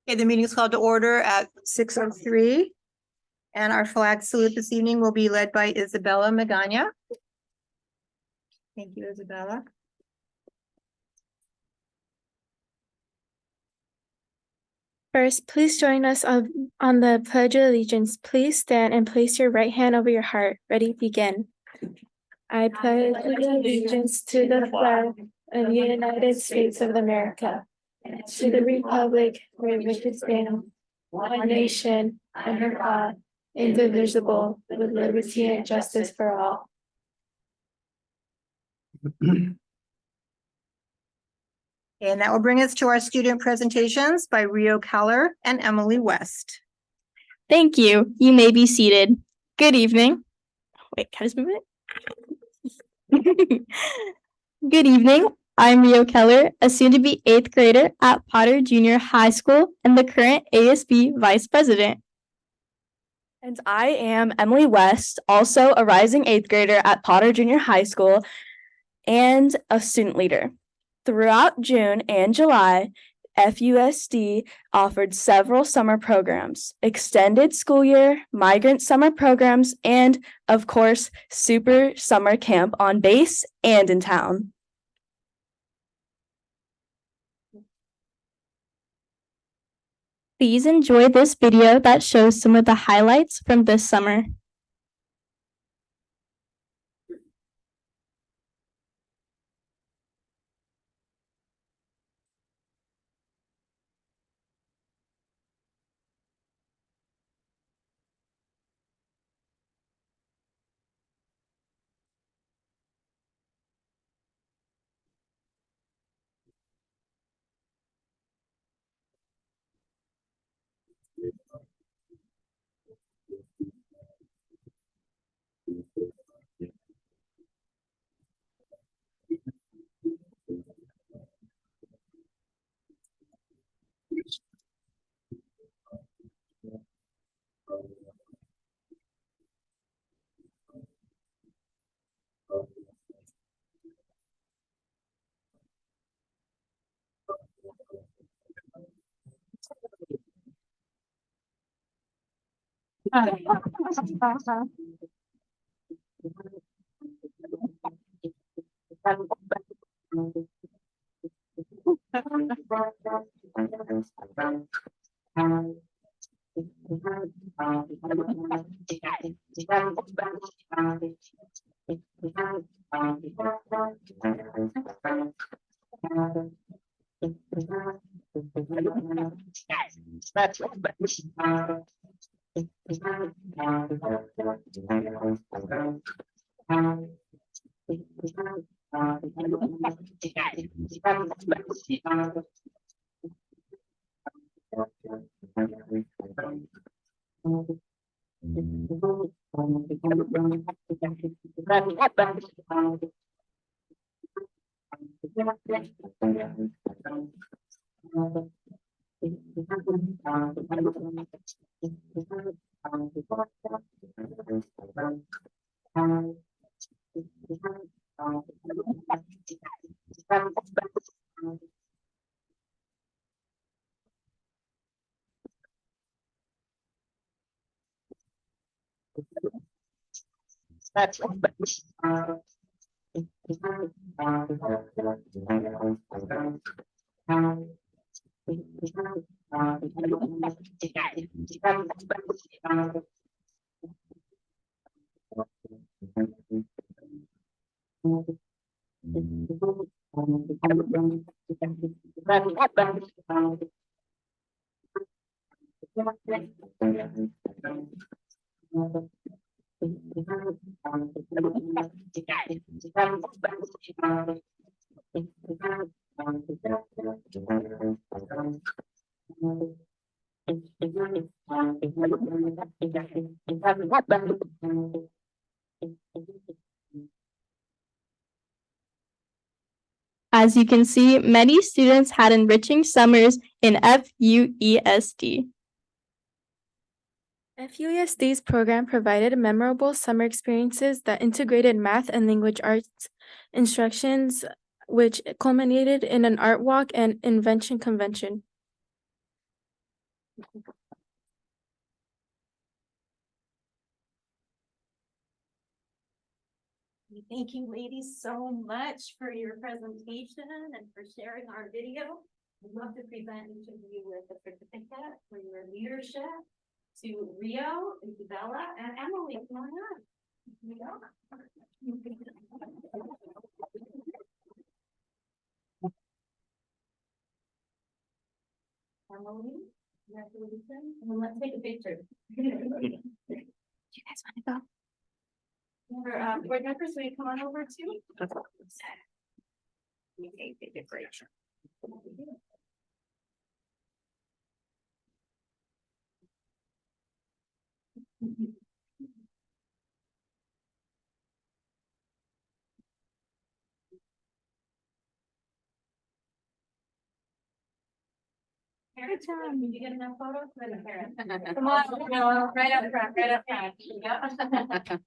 Okay, the meeting is called to order at 6:03. And our flag salute this evening will be led by Isabella Magana. Thank you, Isabella. First, please join us on the Pledge of Allegiance. Please stand and place your right hand over your heart. Ready, begin. I pledge allegiance to the flag of the United States of America and to the republic for which it stands, one nation, under God, indivisible, with liberty and justice for all. And that will bring us to our student presentations by Rio Keller and Emily West. Thank you. You may be seated. Good evening. Wait, can I just move it? Good evening. I'm Rio Keller, a soon-to-be 8th grader at Potter Junior High School and the current ASB Vice President. And I am Emily West, also a rising 8th grader at Potter Junior High School and a student leader. Throughout June and July, FUESD offered several summer programs, extended school year, migrant summer programs, and, of course, super summer camp on base and in town. Please enjoy this video that shows some of the highlights from this summer. As you can see, many students had enriching summers in FUESD. FUESD's program provided memorable summer experiences that integrated math and language arts instructions, which culminated in an art walk and invention convention. Thank you, ladies, so much for your presentation and for sharing our video. I'd love to present each of you with a certificate for your leadership to Rio, Isabella, and Emily. Come on up. Emily, congratulations. And then let's take a picture. Do you guys want to go? Board members, will you come on over too? Okay, they did great. Good job. Did you get enough photos? Come on, no, right up front, right up front. Yeah.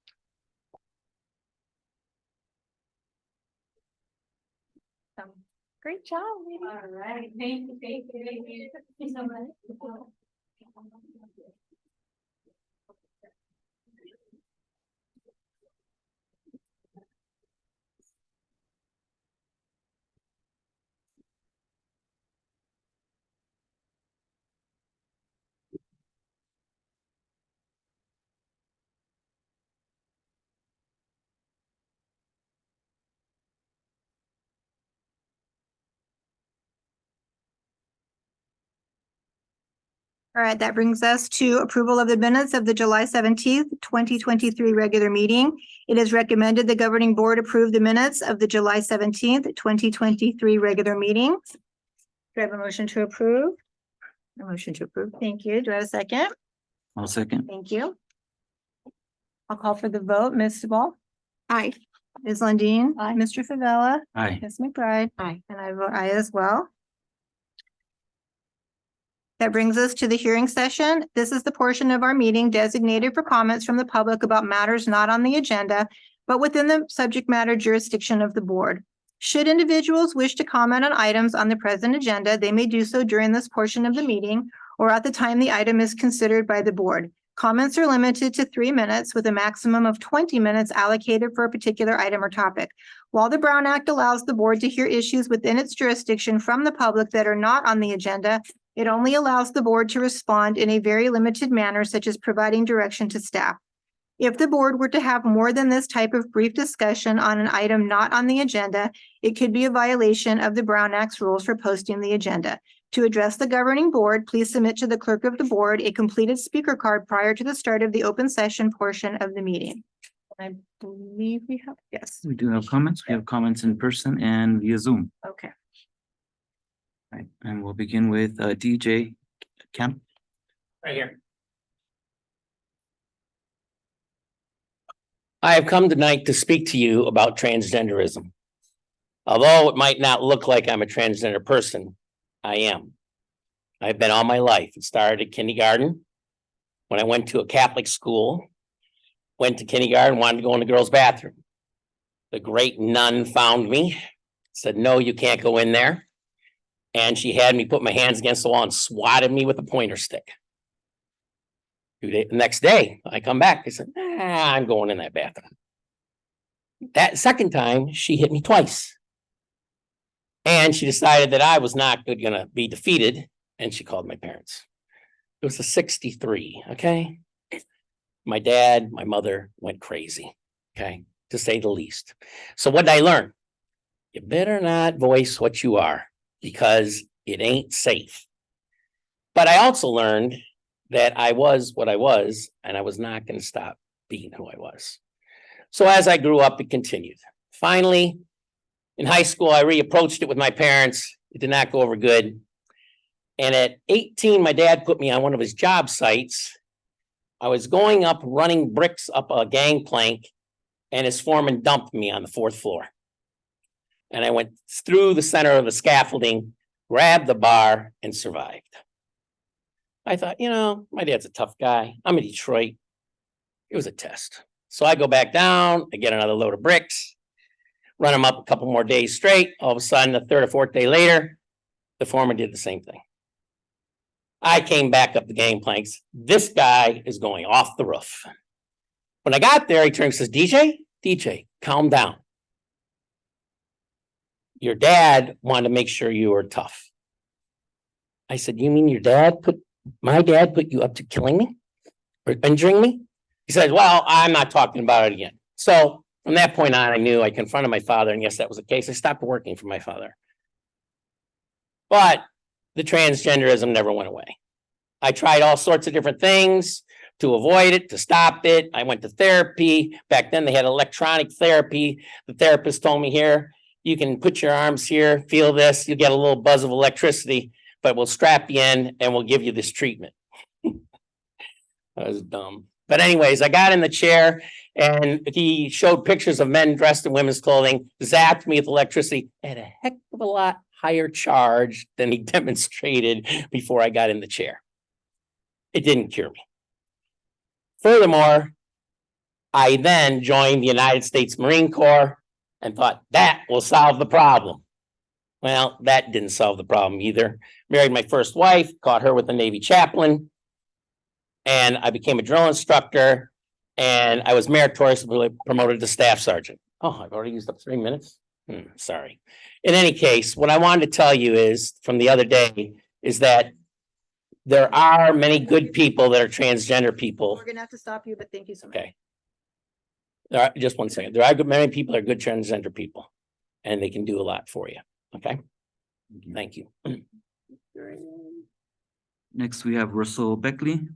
Great job. All right, thank you, thank you, thank you. Thank you so much. All right, that brings us to approval of the minutes of the July 17th, 2023 regular meeting. It is recommended the governing board approve the minutes of the July 17th, 2023 regular meeting. Do I have a motion to approve? A motion to approve. Thank you. Do I have a second? I'll second. Thank you. I'll call for the vote. Ms. Ball? Aye. Ms. Lundin? Aye. Mr. Favela? Aye. Ms. McBride? Aye. And I vote aye as well. That brings us to the hearing session. This is the portion of our meeting designated for comments from the public about matters not on the agenda, but within the subject matter jurisdiction of the board. Should individuals wish to comment on items on the present agenda, they may do so during this portion of the meeting or at the time the item is considered by the board. Comments are limited to 3 minutes with a maximum of 20 minutes allocated for a particular item or topic. While the Brown Act allows the board to hear issues within its jurisdiction from the public that are not on the agenda, it only allows the board to respond in a very limited manner, such as providing direction to staff. If the board were to have more than this type of brief discussion on an item not on the agenda, it could be a violation of the Brown Act's rules for posting the agenda. To address the governing board, please submit to the clerk of the board a completed speaker card prior to the start of the open session portion of the meeting. I believe we have, yes, We do have comments. We have comments in person and via Zoom. okay. Right, and we'll begin with DJ Kemp. Right here. I have come tonight to speak to you about transgenderism. Although it might not look like I'm a transgender person, I am. I've been all my life. It started at kindergarten when I went to a Catholic school, went to kindergarten, wanted to go in the girls' bathroom. The great nun found me, said, no, you can't go in there. And she had me put my hands against the wall and swatted me with a pointer stick. The next day, I come back. I said, I'm going in that bathroom. That second time, she hit me twice. And she decided that I was not going to be defeated. And she called my parents. It was a 63, okay? My dad, my mother went crazy, okay? To say the least. So what did I learn? You better not voice what you are, because it ain't safe. But I also learned that I was what I was, and I was not going to stop being who I was. So as I grew up, it continued. Finally, in high school, I reapproached it with my parents. It did not go over good. And at 18, my dad put me on one of his job sites. I was going up, running bricks up a gangplank, and his foreman dumped me on the 4th floor. And I went through the center of the scaffolding, grabbed the bar, and survived. I thought, you know, my dad's a tough guy. I'm in Detroit. It was a test. So I go back down, I get another load of bricks, run them up a couple more days straight. All of a sudden, the 3rd or 4th day later, the foreman did the same thing. I came back up the gangplanks. This guy is going off the roof. When I got there, he turned and says, DJ, calm down. Your dad wanted to make sure you were tough. I said, you mean my dad put you up to killing me or injuring me? He said, well, I'm not talking about it again. So from that point on, I knew I confronted my father, and yes, that was the case. I stopped working for my father. But the transgenderism never went away. I tried all sorts of different things to avoid it, to stop it. I went to therapy. Back then they had electronic therapy. The therapist told me, here, you can put your arms here, feel this, you'll get a little buzz of electricity, but we'll strap you in and we'll give you this treatment. That was dumb. But anyways, I got in the chair and he showed pictures of men dressed in women's clothing, zapped me with electricity at a heck of a lot higher charge than he demonstrated before I got in the chair. It didn't cure me. Furthermore, I then joined the United States Marine Corps and thought that will solve the problem. Well, that didn't solve the problem either. Married my first wife, caught her with a Navy chaplain, and I became a drill instructor, and I was meritoriously promoted to staff sergeant. Oh, I've already used up 3 minutes. Sorry. In any case, what I wanted to tell you is from the other day is that there are many good people that are transgender people. We're gonna have to stop you, but thank you so much. Okay. There are, just one second. There are many people that are good transgender people, and they can do a lot for you. Okay. Thank you. Next, we have Russell Beckley.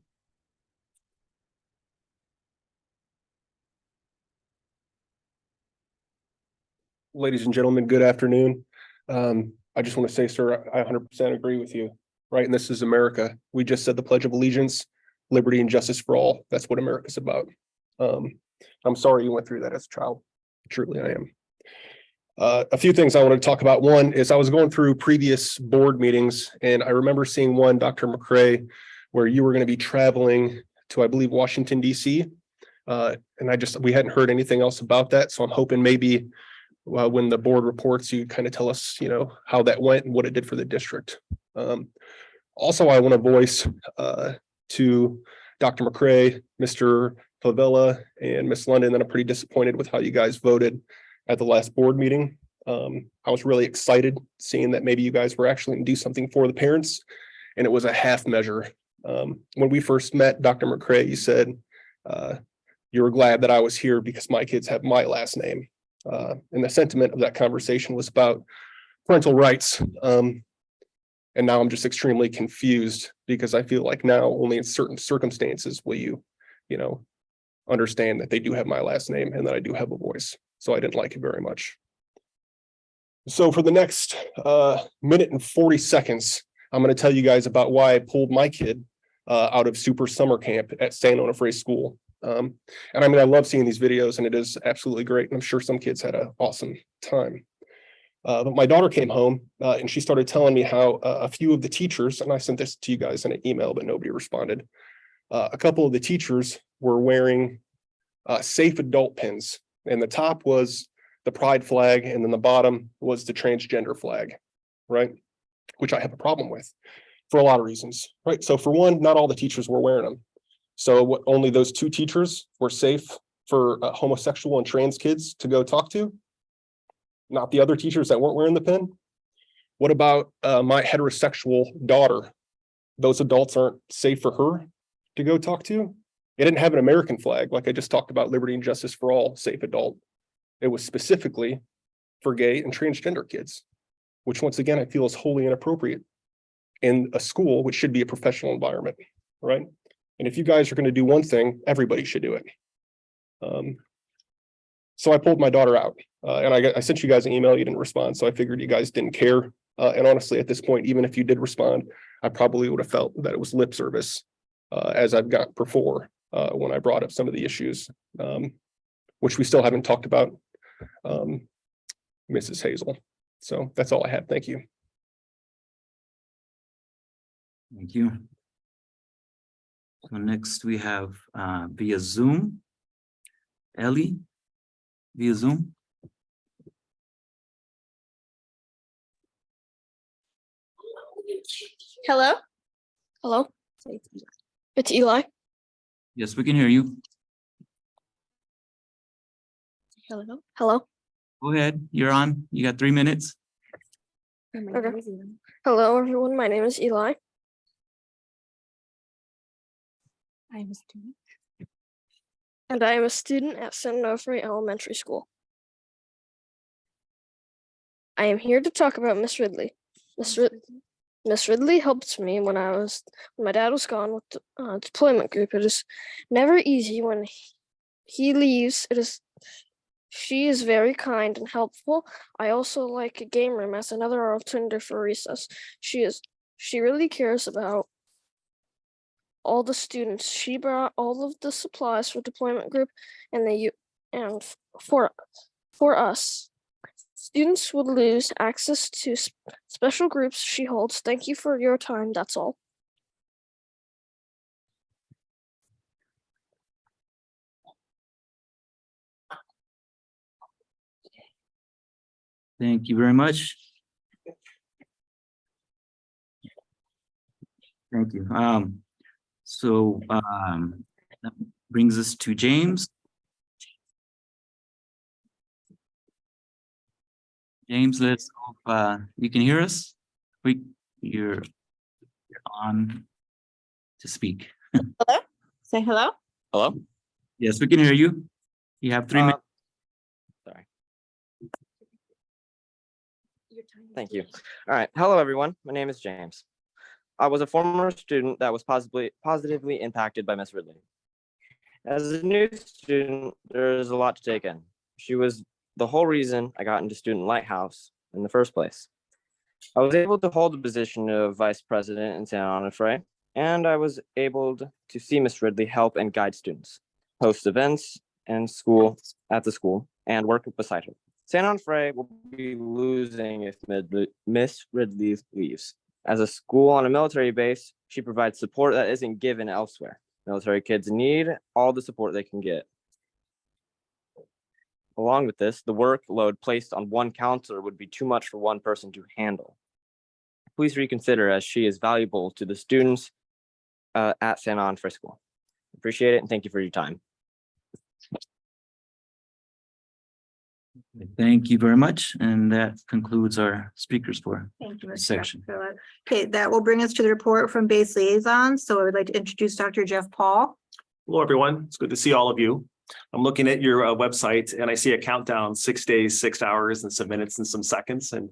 Ladies and gentlemen, good afternoon. I just want to say, sir, I 100% agree with you, right? And this is America. We just said the Pledge of Allegiance, liberty and justice for all. That's what America's about. I'm sorry you went through that as a child. Truly, I am. A few things I want to talk about. One is I was going through previous board meetings, and I remember seeing one, Dr. McCrae, where you were going to be traveling to, I believe, Washington, D.C. And we hadn't heard anything else about that. So I'm hoping maybe when the board reports, you kind of tell us, how that went and what it did for the district. Also, I want to voice to Dr. McCrae, Mr. Favela, and Ms. London that I'm pretty disappointed with how you guys voted at the last board meeting. I was really excited seeing that maybe you guys were actually going to do something for the parents, and it was a half measure. When we first met, Dr. McCrae, you said you were glad that I was here because my kids have my last name. And the sentiment of that conversation was about parental rights. And now I'm just extremely confused because I feel like now only in certain circumstances will you, understand that they do have my last name and that I do have a voice. So I didn't like it very much. So for the next minute and 40 seconds, I'm going to tell you guys about why I pulled my kid out of super summer camp at San Onofre School. And I mean, I love seeing these videos and it is absolutely great. And I'm sure some kids had an awesome time. But my daughter came home and she started telling me how a few of the teachers, and I sent this to you guys in an email, but nobody responded. A couple of the teachers were wearing safe adult pins, and the top was the pride flag, and then the bottom was the transgender flag, right? Which I have a problem with for a lot of reasons, right? So for one, not all the teachers were wearing them. So only those 2 teachers were safe for homosexual and trans kids to go talk to, not the other teachers that weren't wearing the pin. What about my heterosexual daughter? Those adults aren't safe for her to go talk to. It didn't have an American flag, like I just talked about, liberty and justice for all, safe adult. It was specifically for gay and transgender kids, which once again, I feel is wholly inappropriate in a school, which should be a professional environment, right? And if you guys are going to do one thing, everybody should do it. So I pulled my daughter out and I sent you guys an email, you didn't respond. So I figured you guys didn't care. And honestly, at this point, even if you did respond, I probably would have felt that it was lip service as I've got before when I brought up some of the issues, which we still haven't talked about, Mrs. Hazel. So that's all I had. Thank you. Thank you. So next we have via Zoom, Ellie, via Zoom. Hello? Hello? It's Eli. Yes, we can hear you. Hello? Hello? Go ahead. You're on. You got 3 minutes. Okay. Hello, everyone. My name is Eli. I am a student. And I am a student at San Onofre Elementary School. I am here to talk about Miss Ridley. Miss Ridley helped me when my dad was gone with the deployment group. It is never easy when he leaves. She is very kind and helpful. I also like a game room as another alternative for recess. She really cares about all the students. She brought all of the supplies for deployment group and for us. Students would lose access to special groups she holds. Thank you for your time. That's all. Thank you very much. Thank you. That brings us to James. James, let's hope you can hear us. You're on to speak. Hello? Say hello. Hello? Yes, we can hear you. You have 3 minutes. Sorry. Thank you. All right. Hello, everyone. My name is James. I was a former student that was positively impacted by Miss Ridley. As a new student, there's a lot to take in. She was the whole reason I got into Student Lighthouse in the first place. I was able to hold the position of vice president in San Onofre, and I was able to see Miss Ridley help and guide students, host events and at the school, and work beside her. San Onofre will be losing if Miss Ridley leaves. As a school on a military base, she provides support that isn't given elsewhere. Military kids need all the support they can get. Along with this, the workload placed on one counselor would be too much for one person to handle. Please reconsider, as she is valuable to the students at San Onofre School. Appreciate it, and thank you for your time. Thank you very much. And that concludes our speakers for Thank you, Mr. section. Phillip. Okay, that will bring us to the report from base liaisons. So I would like to introduce Dr. Jeff Paul. Hello, everyone. It's good to see all of you. I'm looking at your website and I see a countdown, 6 days, 6 hours and some minutes and some seconds. And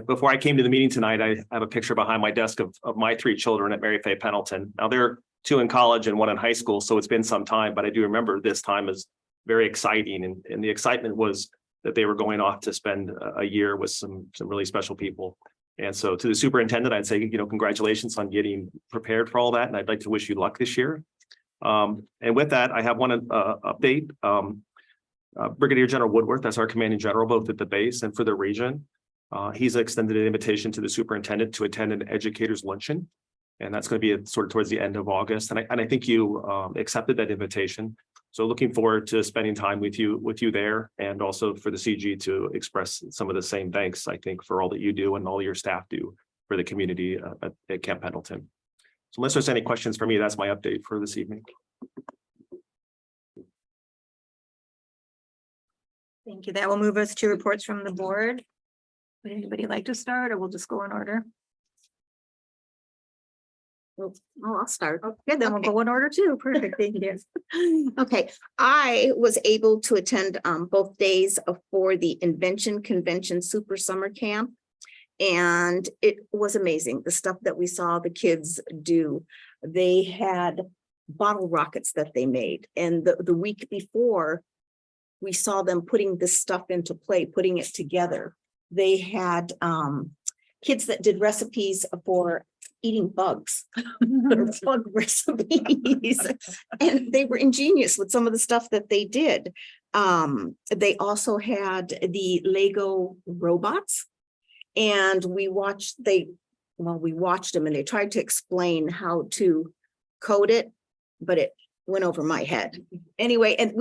before I came to the meeting tonight, I have a picture behind my desk of my 3 children at Mary Fay Pendleton. Now they're 2 in college and 1 in high school, so it's been some time, but I do remember this time as very exciting. And the excitement was that they were going off to spend a year with some really special people. And so to the superintendent, I'd say, congratulations on getting prepared for all that. And I'd like to wish you luck this year. And with that, I have one update. Brigadier General Woodworth, that's our commanding general, both at the base and for the region. He's extended an invitation to the superintendent to attend an educators luncheon. And that's going to be sort of towards the end of August. And I think you accepted that invitation. So looking forward to spending time with you there, and also for the CG to express some of the same thanks, I think, for all that you do and all your staff do for the community at Camp Pendleton. So unless there's any questions for me, that's my update for this evening. Thank you. That will move us to reports from the board. Would anybody like to start, or we'll just go in order? Oh, I'll start. Okay, then we'll go in order too. Perfect. Thank you. Okay, I was able to attend both days for the Invention Convention Super Summer Camp. And it was amazing, the stuff that we saw the kids do. They had bottle rockets that they made. And the week before, we saw them putting this stuff into play, putting it together. They had kids that did recipes for eating bugs, bug recipes, and they were ingenious with some of the stuff that they did. They also had the Lego robots, and we watched them, and they tried to explain how to code it, but it went over my head. Anyway, and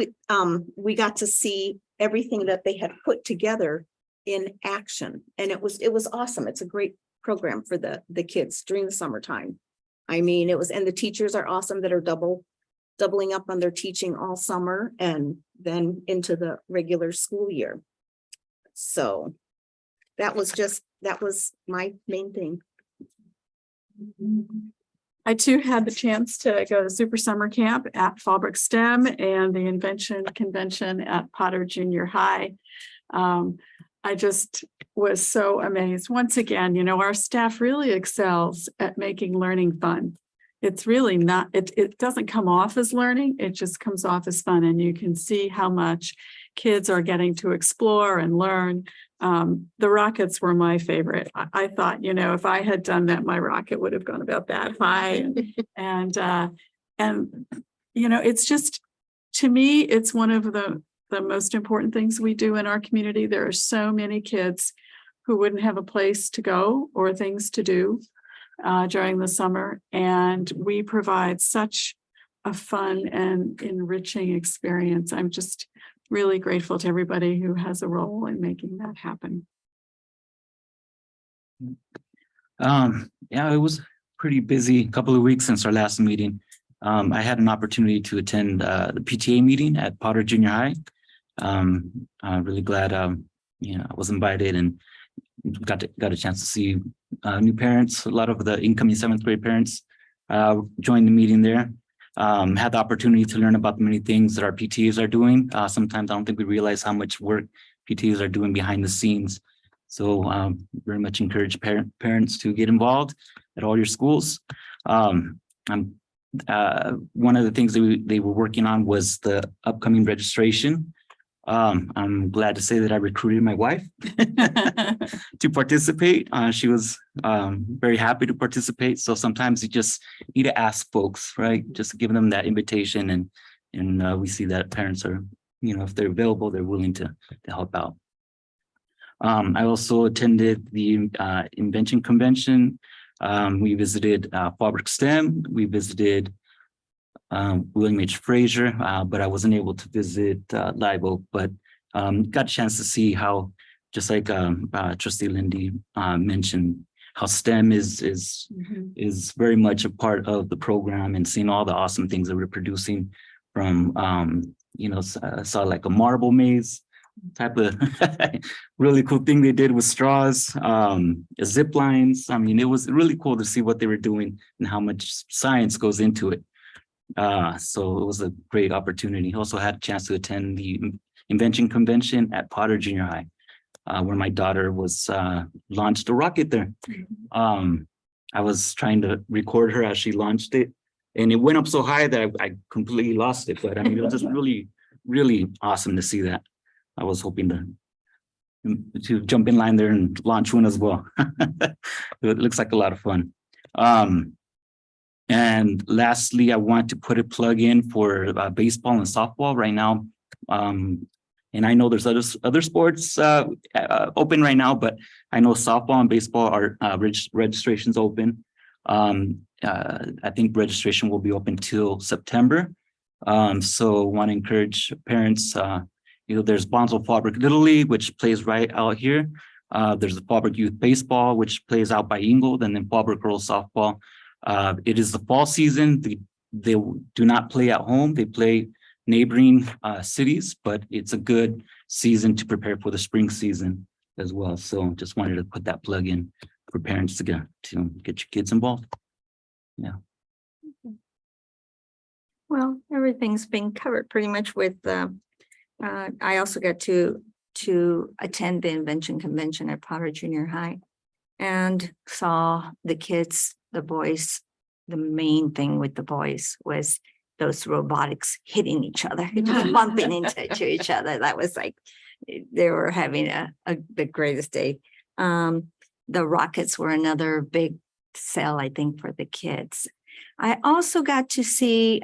we got to see everything that they had put together in action, and it was awesome. It's a great program for the kids during the summertime. I mean, it was, and the teachers are awesome that are doubling up on their teaching all summer and then into the regular school year. So that was my main thing. I too had the chance to go to Super Summer Camp at Fallbrook STEM and the Invention Convention at Potter Junior High. I just was so amazed. Once again, you know, our staff really excels at making learning fun. It's really not, it doesn't come off as learning, it just comes off as fun. And you can see how much kids are getting to explore and learn. The rockets were my favorite. I thought, you know, if I had done that, my rocket would have gone about that high. And you know, it's just, to me, it's one of the most important things we do in our community. There are so many kids who wouldn't have a place to go or things to do during the summer. And we provide such a fun and enriching experience. I'm just really grateful to everybody who has a role in making that happen. Yeah, it was pretty busy couple of weeks since our last meeting. I had an opportunity to attend the PTA meeting at Potter Junior High. I'm really glad you know, I was invited and got a chance to see new parents. A lot of the incoming 7th grade parents joined the meeting there. Had the opportunity to learn about the many things that our PTAs are doing. Sometimes I don't think we realize how much work PTAs are doing behind the scenes. So very much encourage parents to get involved at all your schools. One of the things that they were working on was the upcoming registration. I'm glad to say that I recruited my wife to participate. She was very happy to participate. So sometimes you just need to ask folks, right? Just give them that invitation, and we see that parents are, you know, if they're available, they're willing to help out. I also attended the Invention Convention. We visited Fallbrook STEM. We visited William H. Frazier, but I wasn't able to visit Live Oak, but got a chance to see how, just like Trustee Lindy mentioned, how STEM is very much a part of the program, and seeing all the awesome things that we're producing from, you know, I saw like a marble maze type of really cool thing they did with straws, zip lines. I mean, it was really cool to see what they were doing and how much science goes into it. So it was a great opportunity. Also had a chance to attend the Invention Convention at Potter Junior High, where my daughter was launched a rocket there. I was trying to record her as she launched it, and it went up so high that I completely lost it. But I mean, it was just really, really awesome to see that. I was hoping to jump in line there and launch one as well. It looks like a lot of fun. And lastly, I want to put a plug in for baseball and softball right now. And I know there's other sports open right now, but I know softball and baseball are registrations open. I think registration will be open till September. So want to encourage parents. You know, there's Bonsall Fallbrook Little League, which plays right out here. There's the Fallbrook Youth Baseball, which plays out by Ingold, and then Fallbrook Girls Softball. It is the fall season. They do not play at home. They play neighboring cities, but it's a good season to prepare for the spring season as well. So just wanted to put that plug in for parents to get your kids involved. Yeah. Well, everything's been covered pretty much with I also got to attend the Invention Convention at Potter Junior High and saw the kids, the boys. The main thing with the boys was those robotics hitting each other, bumping into each other. That was like, they were having the greatest day. The rockets were another big sell, I think, for the kids. I also got to see,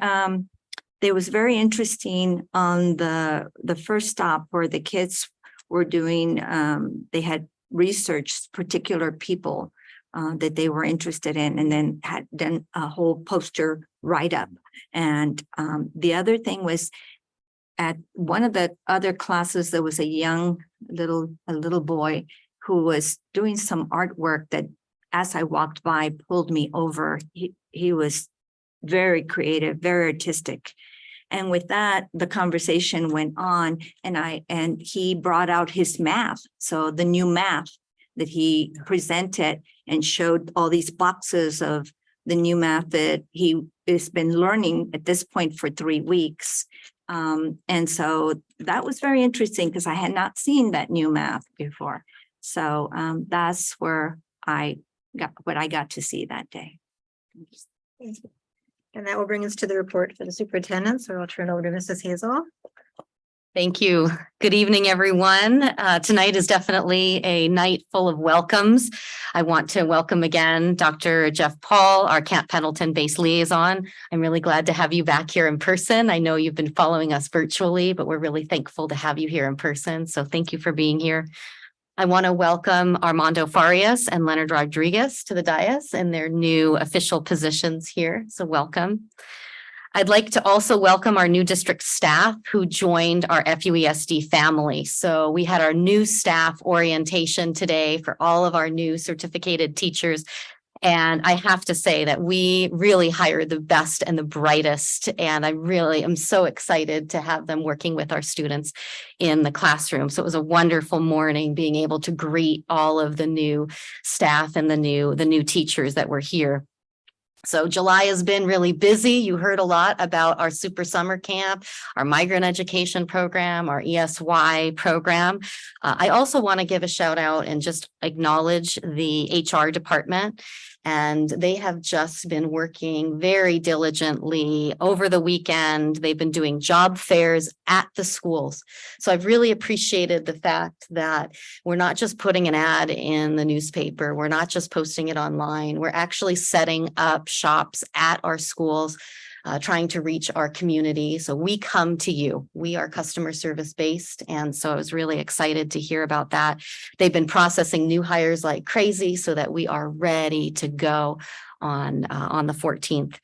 there was very interesting on the first stop where the kids were doing, they had researched particular people that they were interested in, and then had done a whole poster write-up. And the other thing was, at one of the other classes, there was a young little boy who was doing some artwork that as I walked by, pulled me over. He was very creative, very artistic. And with that, the conversation went on, and he brought out his math. So the new math that he presented and showed all these boxes of the new math that he has been learning at this point for 3 weeks. And so that was very interesting because I had not seen that new math before. So that's where I got to see that day. And that will bring us to the report for the superintendent. So I'll turn over to Mrs. Hazel. Thank you. Good evening, everyone. Tonight is definitely a night full of welcomes. I want to welcome again Dr. Jeff Paul, our Camp Pendleton-based liaison. I'm really glad to have you back here in person. I know you've been following us virtually, but we're really thankful to have you here in person. So thank you for being here. I want to welcome Armando Farias and Leonard Rodriguez to the dais in their new official positions here. So welcome. I'd like to also welcome our new district staff who joined our FUESD family. So we had our new staff orientation today for all of our new certificated teachers. And I have to say that we really hired the best and the brightest. And I really am so excited to have them working with our students in the classroom. So it was a wonderful morning being able to greet all of the new staff and the new teachers that were here. So July has been really busy. You heard a lot about our Super Summer Camp, our Migrant Education Program, our ESY program. I also want to give a shout out and just acknowledge the HR department. And they have just been working very diligently over the weekend. They've been doing job fairs at the schools. So I've really appreciated the fact that we're not just putting an ad in the newspaper. We're not just posting it online. We're actually setting up shops at our schools, trying to reach our community. So we come to you. We are customer service based. And so I was really excited to hear about that. They've been processing new hires like crazy so that we are ready to go on the 14th.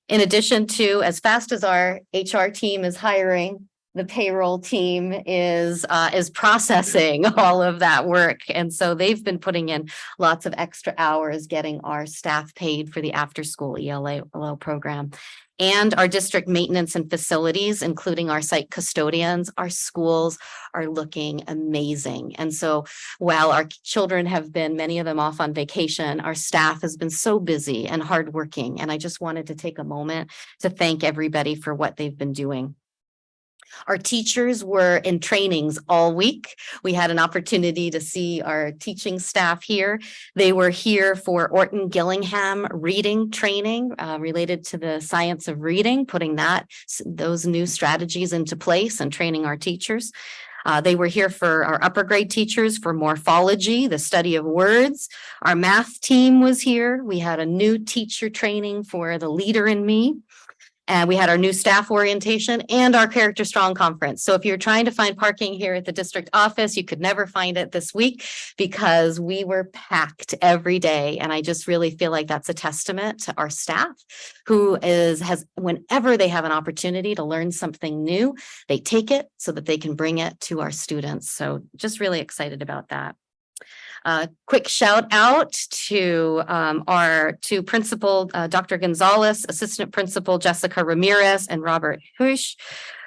In addition to, as fast as our HR team is hiring, the payroll team is processing all of that work. And so they've been putting in lots of extra hours getting our staff paid for the after school ELA program. And our district maintenance and facilities, including our site custodians, our schools are looking amazing. And so while our children have been, many of them off on vacation, our staff has been so busy and hardworking. And I just wanted to take a moment to thank everybody for what they've been doing. Our teachers were in trainings all week. We had an opportunity to see our teaching staff here. They were here for Orton Gillingham reading training related to the science of reading, putting those new strategies into place and training our teachers. They were here for our upper grade teachers for morphology, the study of words. Our math team was here. We had a new teacher training for the leader in me. And we had our new staff orientation and our Character Strong conference. So if you're trying to find parking here at the district office, you could never find it this week because we were packed every day. And I just really feel like that's a testament to our staff who has whenever they have an opportunity to learn something new, they take it so that they can bring it to our students. So just really excited about that. Quick shout out to our two principal, Dr. Gonzalez, assistant principal Jessica Ramirez, and Robert Hush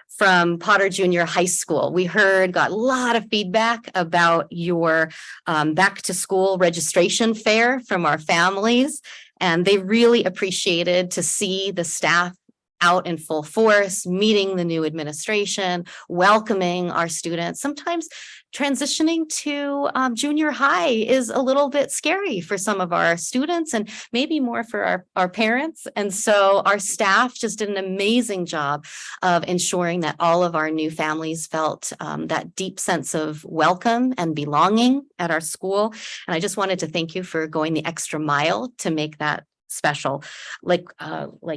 from Potter Junior High School. We got a lot of feedback about your back to school registration fair from our families, and they really appreciated to see the staff out in full force, meeting the new administration, welcoming our students. Sometimes transitioning to junior high is a little bit scary for some of our students and maybe more for our parents. And so our staff just did an amazing job of ensuring that all of our new families felt that deep sense of welcome and belonging at our school. And I just wanted to thank you for going the extra mile to make that special. Like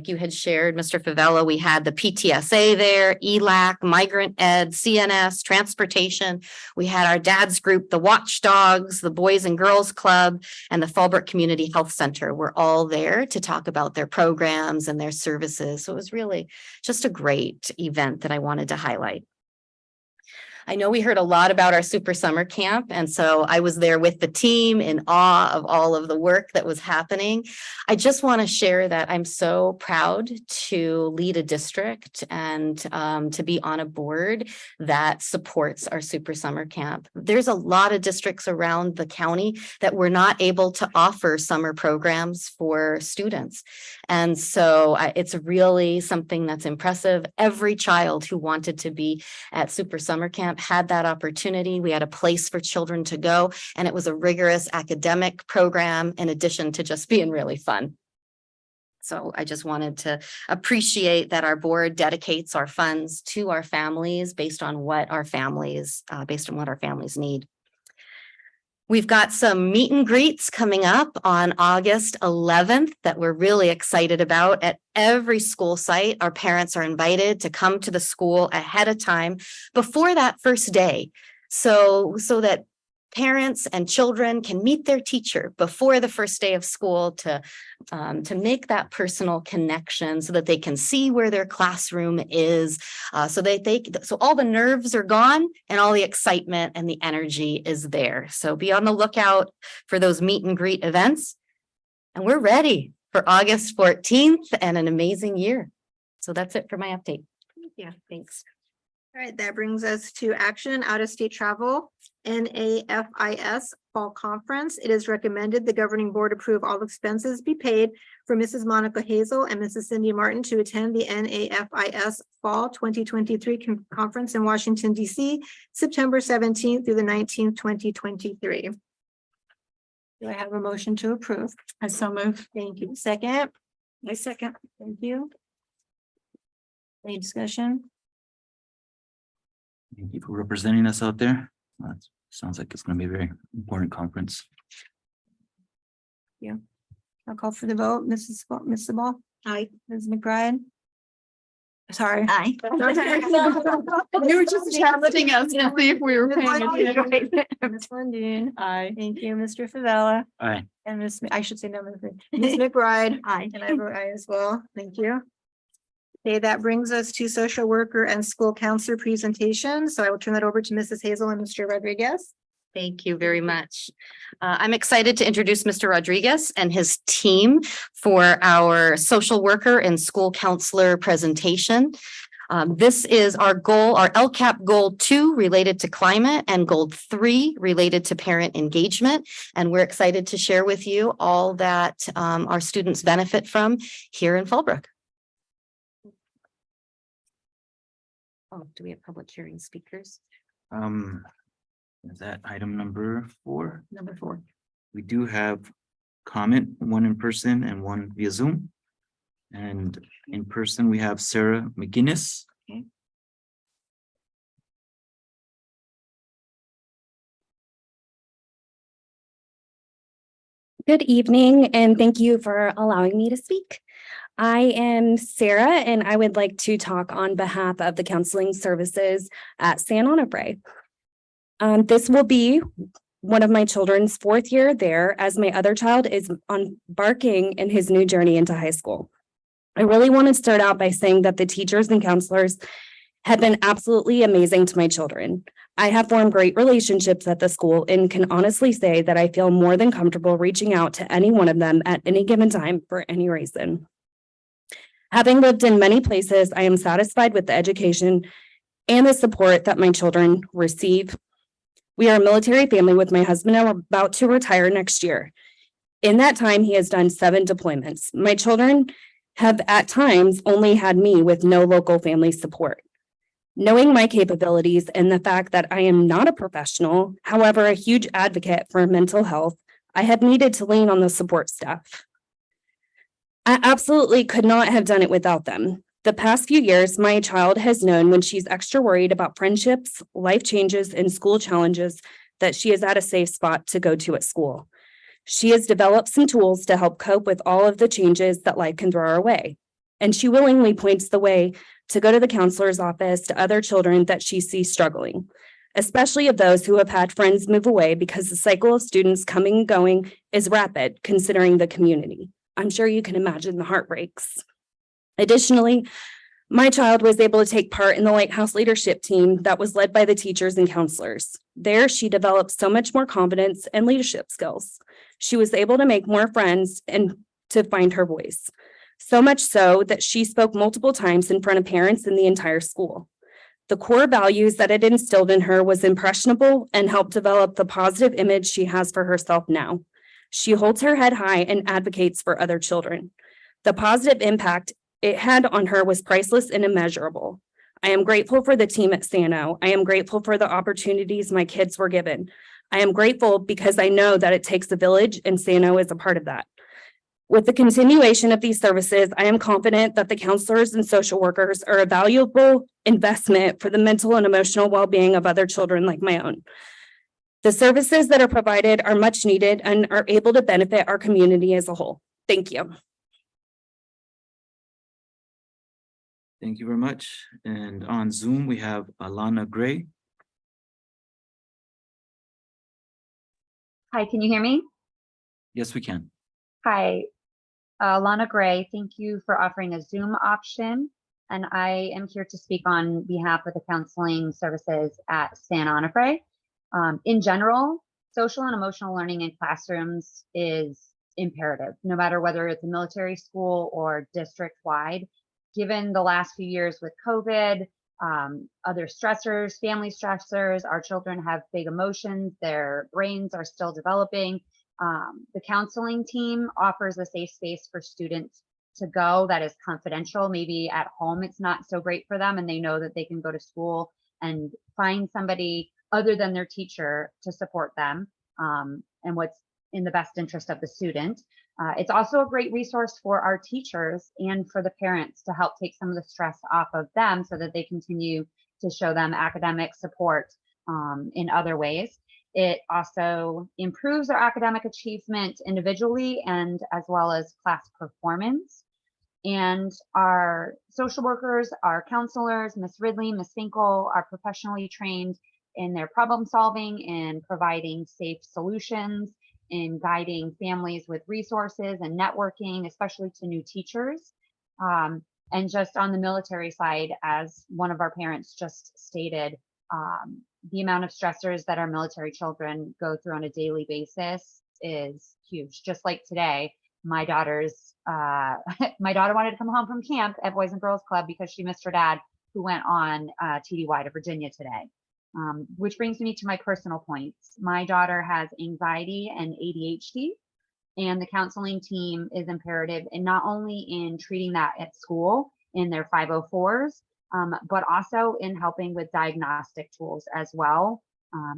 you had shared, Mr. Favela, we had the PTSA there, ELAC, Migrant Ed, CNS, Transportation. We had our dad's group, the Watchdogs, the Boys and Girls Club, and the Fallbrook Community Health Center were all there to talk about their programs and their services. So it was really just a great event that I wanted to highlight. I know we heard a lot about our super summer camp, and so I was there with the team in awe of all of the work that was happening. I just want to share that I'm so proud to lead a district and to be on a board that supports our super summer camp. There's a lot of districts around the county that were not able to offer summer programs for students. And so it's really something that's impressive. Every child who wanted to be at super summer camp had that opportunity. We had a place for children to go, and it was a rigorous academic program in addition to just being really fun. So I just wanted to appreciate that our board dedicates our funds to our families based on what our families need. We've got some meet and greets coming up on August 11th that we're really excited about at every school site. Our parents are invited to come to the school ahead of time before that first day. So that parents and children can meet their teacher before the first day of school to make that personal connection so that they can see where their classroom is, so all the nerves are gone and all the excitement and the energy is there. So be on the lookout for those meet and greet events. And we're ready for August 14th and an amazing year. So that's it for my update. Yeah, thanks. All right, that brings us to action, out-of-state travel, NAFIS Fall Conference. It is recommended the governing board approve all expenses be paid for Mrs. Monica Hazel and Mrs. Cindy Martin to attend the NAFIS Fall 2023 Conference in Washington, D.C., September 17th through the 19th, 2023. Do I have a motion to approve? I so move. Thank you. Second? I second. Thank you. Any discussion? Thank you for representing us out there. Sounds like it's going to be a very important conference. Yeah. I'll call for the vote. Mrs. Ball? Aye. Ms. McBride? Sorry. Aye. You were just challenging us to see if we were paying attention. Ms. Lundin? Aye. Thank you, Mr. Favela. Aye. And I should say no, Ms. McBride. Aye. And I vote aye as well. Thank you. Okay, that brings us to social worker and school counselor presentation. So I will turn that over to Mrs. Hazel and Mr. Rodriguez. Thank you very much. I'm excited to introduce Mr. Rodriguez and his team for our social worker and school counselor presentation. This is our goal, our LCAP goal 2 related to climate and goal 3 related to parent engagement. And we're excited to share with you all that our students benefit from here in Fallbrook. Oh, do we have public hearing speakers? Is that item number 4? Number 4. We do have comment, one in person and one via Zoom. And in person, we have Sarah McGinnis. Okay. Good evening, and thank you for allowing me to speak. I am Sarah, and I would like to talk on behalf of the counseling services at San Onofre. This will be one of my children's 4th year there, as my other child is embarking in his new journey into high school. I really want to start out by saying that the teachers and counselors have been absolutely amazing to my children. I have formed great relationships at the school and can honestly say that I feel more than comfortable reaching out to any one of them at any given time for any reason. Having lived in many places, I am satisfied with the education and the support that my children receive. We are a military family with my husband and we're about to retire next year. In that time, he has done 7 deployments. My children have at times only had me with no local family support. Knowing my capabilities and the fact that I am not a professional, however, a huge advocate for mental health, I have needed to lean on the support staff. I absolutely could not have done it without them. The past few years, my child has known when she's extra worried about friendships, life changes, and school challenges that she is at a safe spot to go to at school. She has developed some tools to help cope with all of the changes that life can throw our way. And she willingly points the way to go to the counselor's office to other children that she sees struggling, especially of those who have had friends move away because the cycle of students coming and going is rapid considering the community. I'm sure you can imagine the heartbreaks. Additionally, My child was able to take part in the Lighthouse leadership team that was led by the teachers and counselors. There, she developed so much more confidence and leadership skills. She was able to make more friends and to find her voice. So much so that she spoke multiple times in front of parents in the entire school. The core values that it instilled in her was impressionable and helped develop the positive image she has for herself now. She holds her head high and advocates for other children. The positive impact it had on her was priceless and immeasurable. I am grateful for the team at Sano. I am grateful for the opportunities my kids were given. I am grateful because I know that it takes a village and Sano is a part of that. With the continuation of these services, I am confident that the counselors and social workers are a valuable investment for the mental and emotional well-being of other children like my own. The services that are provided are much needed and are able to benefit our community as a whole. Thank you. Thank you very much. And on Zoom, we have Alana Gray. Hi, can you hear me? Yes, we can. Hi, Lana Gray. Thank you for offering a Zoom option. And I am here to speak on behalf of the counseling services at San Onofre. In general, social and emotional learning in classrooms is imperative, no matter whether it's a military school or district-wide. Given the last few years with COVID, other stressors, family stressors, our children have big emotions, their brains are still developing. The counseling team offers a safe space for students to go that is confidential. Maybe at home it's not so great for them and they know that they can go to school and find somebody other than their teacher to support them and what's in the best interest of the student. It's also a great resource for our teachers and for the parents to help take some of the stress off of them so that they continue to show them academic support in other ways. It also improves our academic achievement individually and as well as class performance. And our social workers, our counselors, Ms. Ridley, Ms. Finkel, are professionally trained in their problem solving and providing safe solutions, in guiding families with resources and networking, especially to new teachers. And just on the military side, as one of our parents just stated, the amount of stressors that our military children go through on a daily basis is huge. Just like today, my daughter wanted to come home from camp at Boys and Girls Club because she missed her dad who went on TDY to Virginia today. Which brings me to my personal points. My daughter has anxiety and ADHD, and the counseling team is imperative in not only in treating that at school in their 504s, but also in helping with diagnostic tools as well.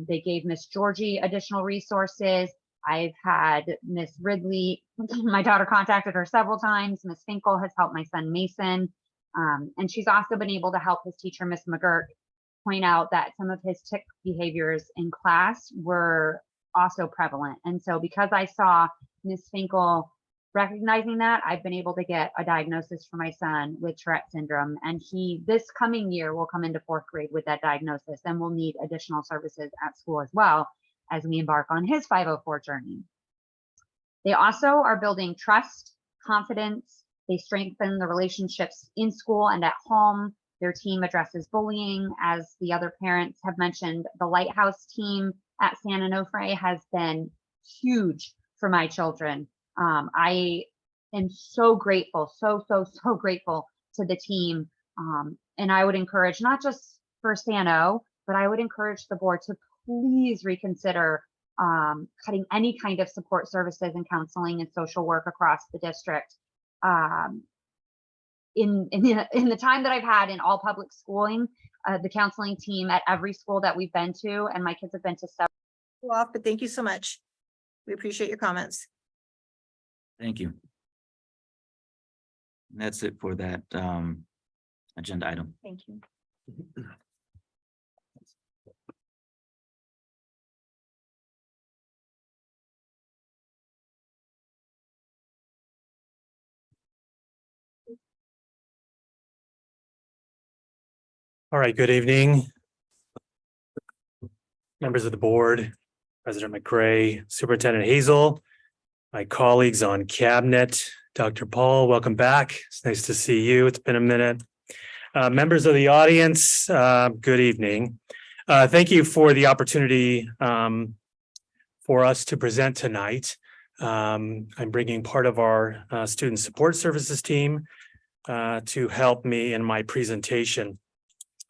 They gave Miss Georgie additional resources. I've had Miss Ridley, my daughter contacted her several times. Miss Finkel has helped my son Mason. And she's also been able to help his teacher, Miss McGurk, point out that some of his tick behaviors in class were also prevalent. And so because I saw Miss Finkel recognizing that, I've been able to get a diagnosis for my son with Tourette syndrome. And he, this coming year, will come into 4th grade with that diagnosis and will need additional services at school as well as we embark on his 504 journey. They also are building trust, confidence. They strengthen the relationships in school and at home. Their team addresses bullying. As the other parents have mentioned, the Lighthouse team at San Onofre has been huge for my children. I am so grateful, so grateful to the team. And I would encourage, not just for Sano, but I would encourage the board to please reconsider cutting any kind of support services and counseling and social work across the district. In the time that I've had in all public schooling, the counseling team at every school that we've been to, and my kids have been to several. But thank you so much. We appreciate your comments. Thank you. That's it for that agenda item. Thank you. All right, good evening. Members of the board, President McRae, Superintendent Hazel, my colleagues on cabinet, Dr. Paul, welcome back. It's nice to see you. It's been a minute. Members of the audience, good evening. Thank you for the opportunity for us to present tonight. I'm bringing part of our student support services team to help me in my presentation.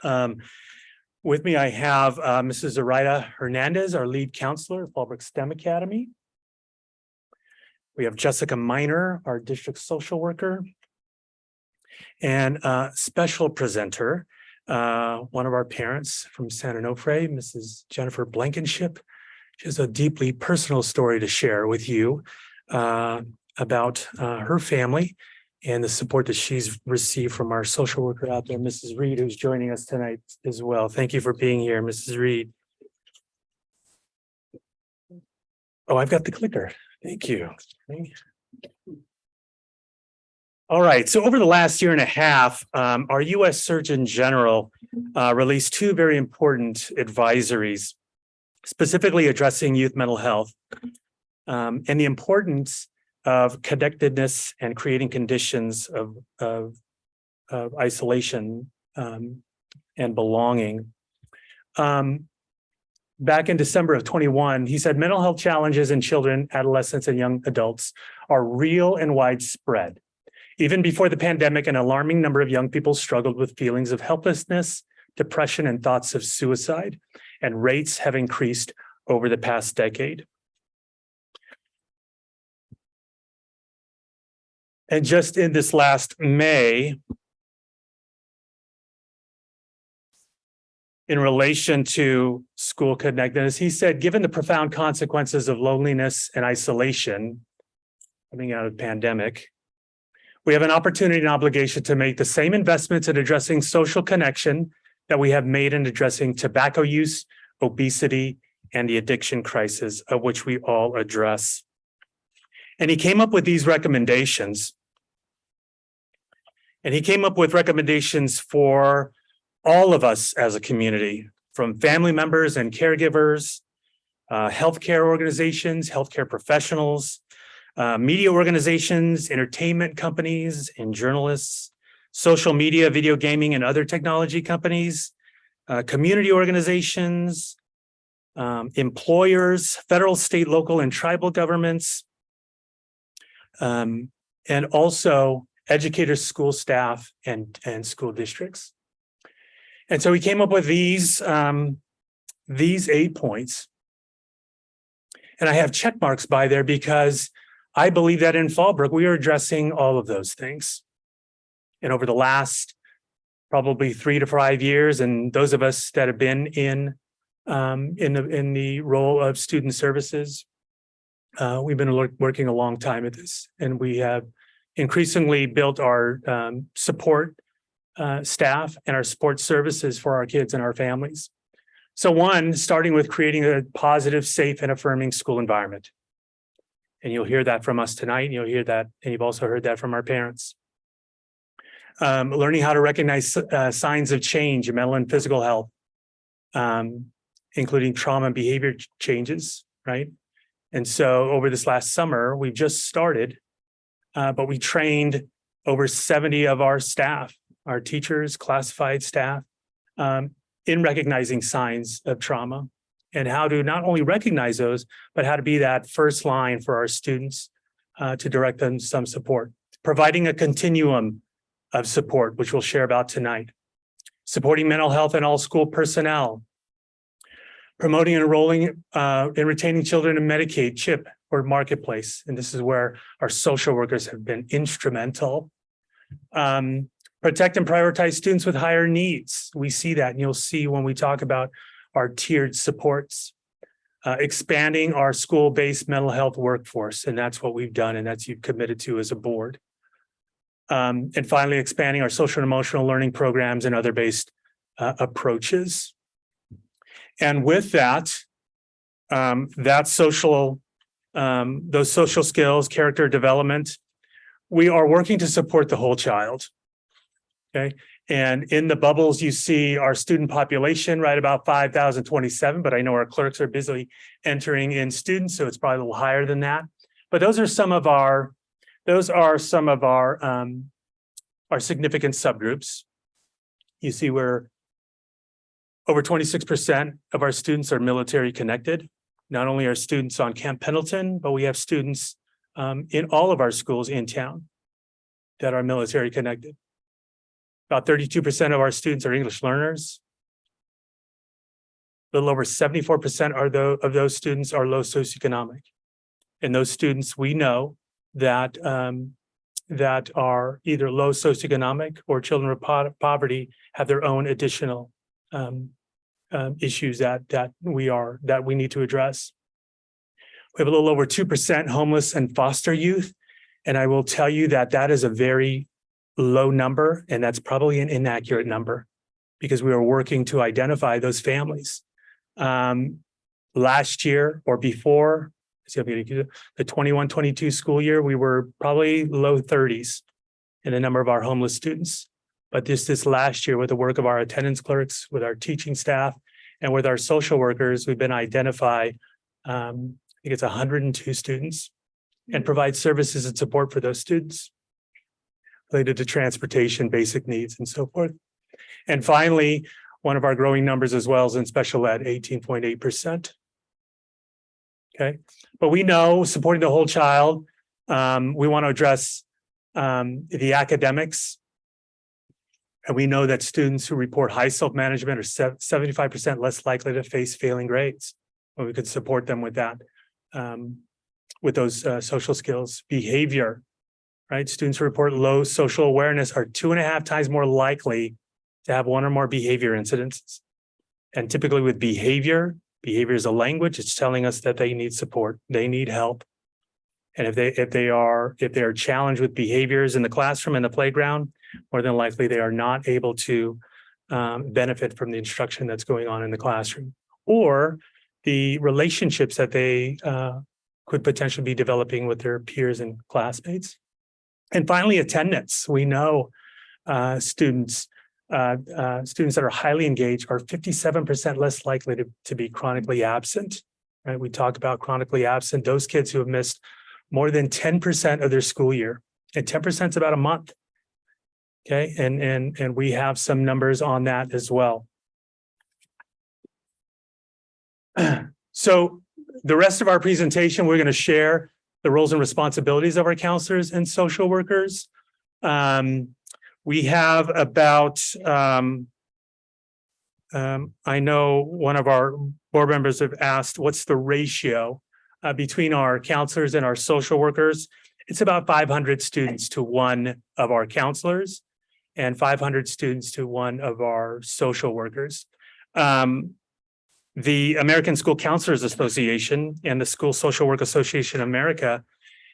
With me, I have Mrs. Zoraida Hernandez, our lead counselor at Fallbrook STEM Academy. We have Jessica Miner, our district social worker. And a special presenter, one of our parents from San Onofre, Mrs. Jennifer Blankenship. She has a deeply personal story to share with you about her family and the support that she's received from our social worker out there, Mrs. Reed, who's joining us tonight as well. Thank you for being here, Mrs. Reed. Oh, I've got the clicker. Thank you. All right, so over the last year and a half, our U.S. Surgeon General released two very important advisories, specifically addressing youth mental health and the importance of connectedness and creating conditions of isolation and belonging. Back in December of 21, he said mental health challenges in children, adolescents, and young adults are real and widespread. Even before the pandemic, an alarming number of young people struggled with feelings of helplessness, depression, and thoughts of suicide, and rates have increased over the past decade. And just in this last May, in relation to school connectedness, he said, given the profound consequences of loneliness and isolation coming out of the pandemic, we have an opportunity and obligation to make the same investments in addressing social connection that we have made in addressing tobacco use, obesity, and the addiction crisis, of which we all address. And he came up with these recommendations. And he came up with recommendations for all of us as a community, from family members and caregivers, healthcare organizations, healthcare professionals, media organizations, entertainment companies, and journalists, social media, video gaming, and other technology companies, community organizations, employers, federal, state, local, and tribal governments, and also educators, school staff, and school districts. And so we came up with these 8 points. And I have check marks by there because I believe that in Fallbrook, we are addressing all of those things. And over the last probably 3 to 5 years, and those of us that have been in the role of student services, we've been working a long time at this, and we have increasingly built our support staff and our support services for our kids and our families. So one, starting with creating a positive, safe, and affirming school environment. And you'll hear that from us tonight, and you'll hear that, and you've also heard that from our parents. Learning how to recognize signs of change in mental and physical health, including trauma and behavior changes, right? And so over this last summer, we've just started, but we trained over 70 of our staff, our teachers, classified staff, in recognizing signs of trauma and how to not only recognize those, but how to be that first line for our students to direct them some support, providing a continuum of support, which we'll share about tonight, supporting mental health and all school personnel, promoting and enrolling and retaining children in Medicaid, CHIP, or Marketplace. And this is where our social workers have been instrumental. Protect and prioritize students with higher needs. We see that, and you'll see when we talk about our tiered supports. Expanding our school-based mental health workforce, and that's what we've done, and that's you've committed to as a board. And finally, expanding our social and emotional learning programs and other based approaches. And with that, those social skills, character development, we are working to support the whole child. Okay. And in the bubbles, you see our student population, right about 5,027, but I know our clerks are busily entering in students, so it's probably a little higher than that. But those are some of our significant subgroups. You see where over 26% of our students are military connected. Not only are students on Camp Pendleton, but we have students in all of our schools in town that are military connected. About 32% of our students are English learners. A little over 74% of those students are low socioeconomic. And those students we know that that are either low socioeconomic or children of poverty have their own additional issues that we need to address. We have a little over 2% homeless and foster youth. And I will tell you that that is a very low number, and that's probably an inaccurate number because we are working to identify those families. Last year or before, the 21-22 school year, we were probably low 30s in the number of our homeless students. But this last year, with the work of our attendance clerks, with our teaching staff, and with our social workers, we've been identify, I think it's 102 students, and provide services and support for those students related to transportation, basic needs, and so forth. And finally, one of our growing numbers as well is in special ed, 18.8%. Okay, but we know supporting the whole child, we want to address the academics. And we know that students who report high self-management are 75% less likely to face failing grades. Well, we could support them with that, with those social skills. Behavior, right? Students who report low social awareness are 2.5 times more likely to have one or more behavior incidences. And typically with behavior is a language. It's telling us that they need support, they need help. And if they are challenged with behaviors in the classroom and the playground, more than likely they are not able to benefit from the instruction that's going on in the classroom, or the relationships that they could potentially be developing with their peers and classmates. And finally, attendance. We know students that are highly engaged are 57% less likely to be chronically absent. Right? We talk about chronically absent, those kids who have missed more than 10% of their school year, and 10% is about a month. Okay, and we have some numbers on that as well. So the rest of our presentation, we're going to share the roles and responsibilities of our counselors and social workers. We have about, I know one of our board members have asked, what's the ratio between our counselors and our social workers? It's about 500 students to one of our counselors and 500 students to one of our social workers. The American School Counselors Association and the School Social Work Association of America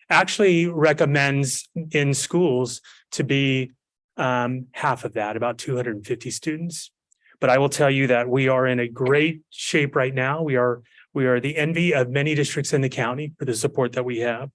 actually recommends in schools to be half of that, about 250 students. But I will tell you that we are in a great shape right now. We are the envy of many districts in the county for the support that we have.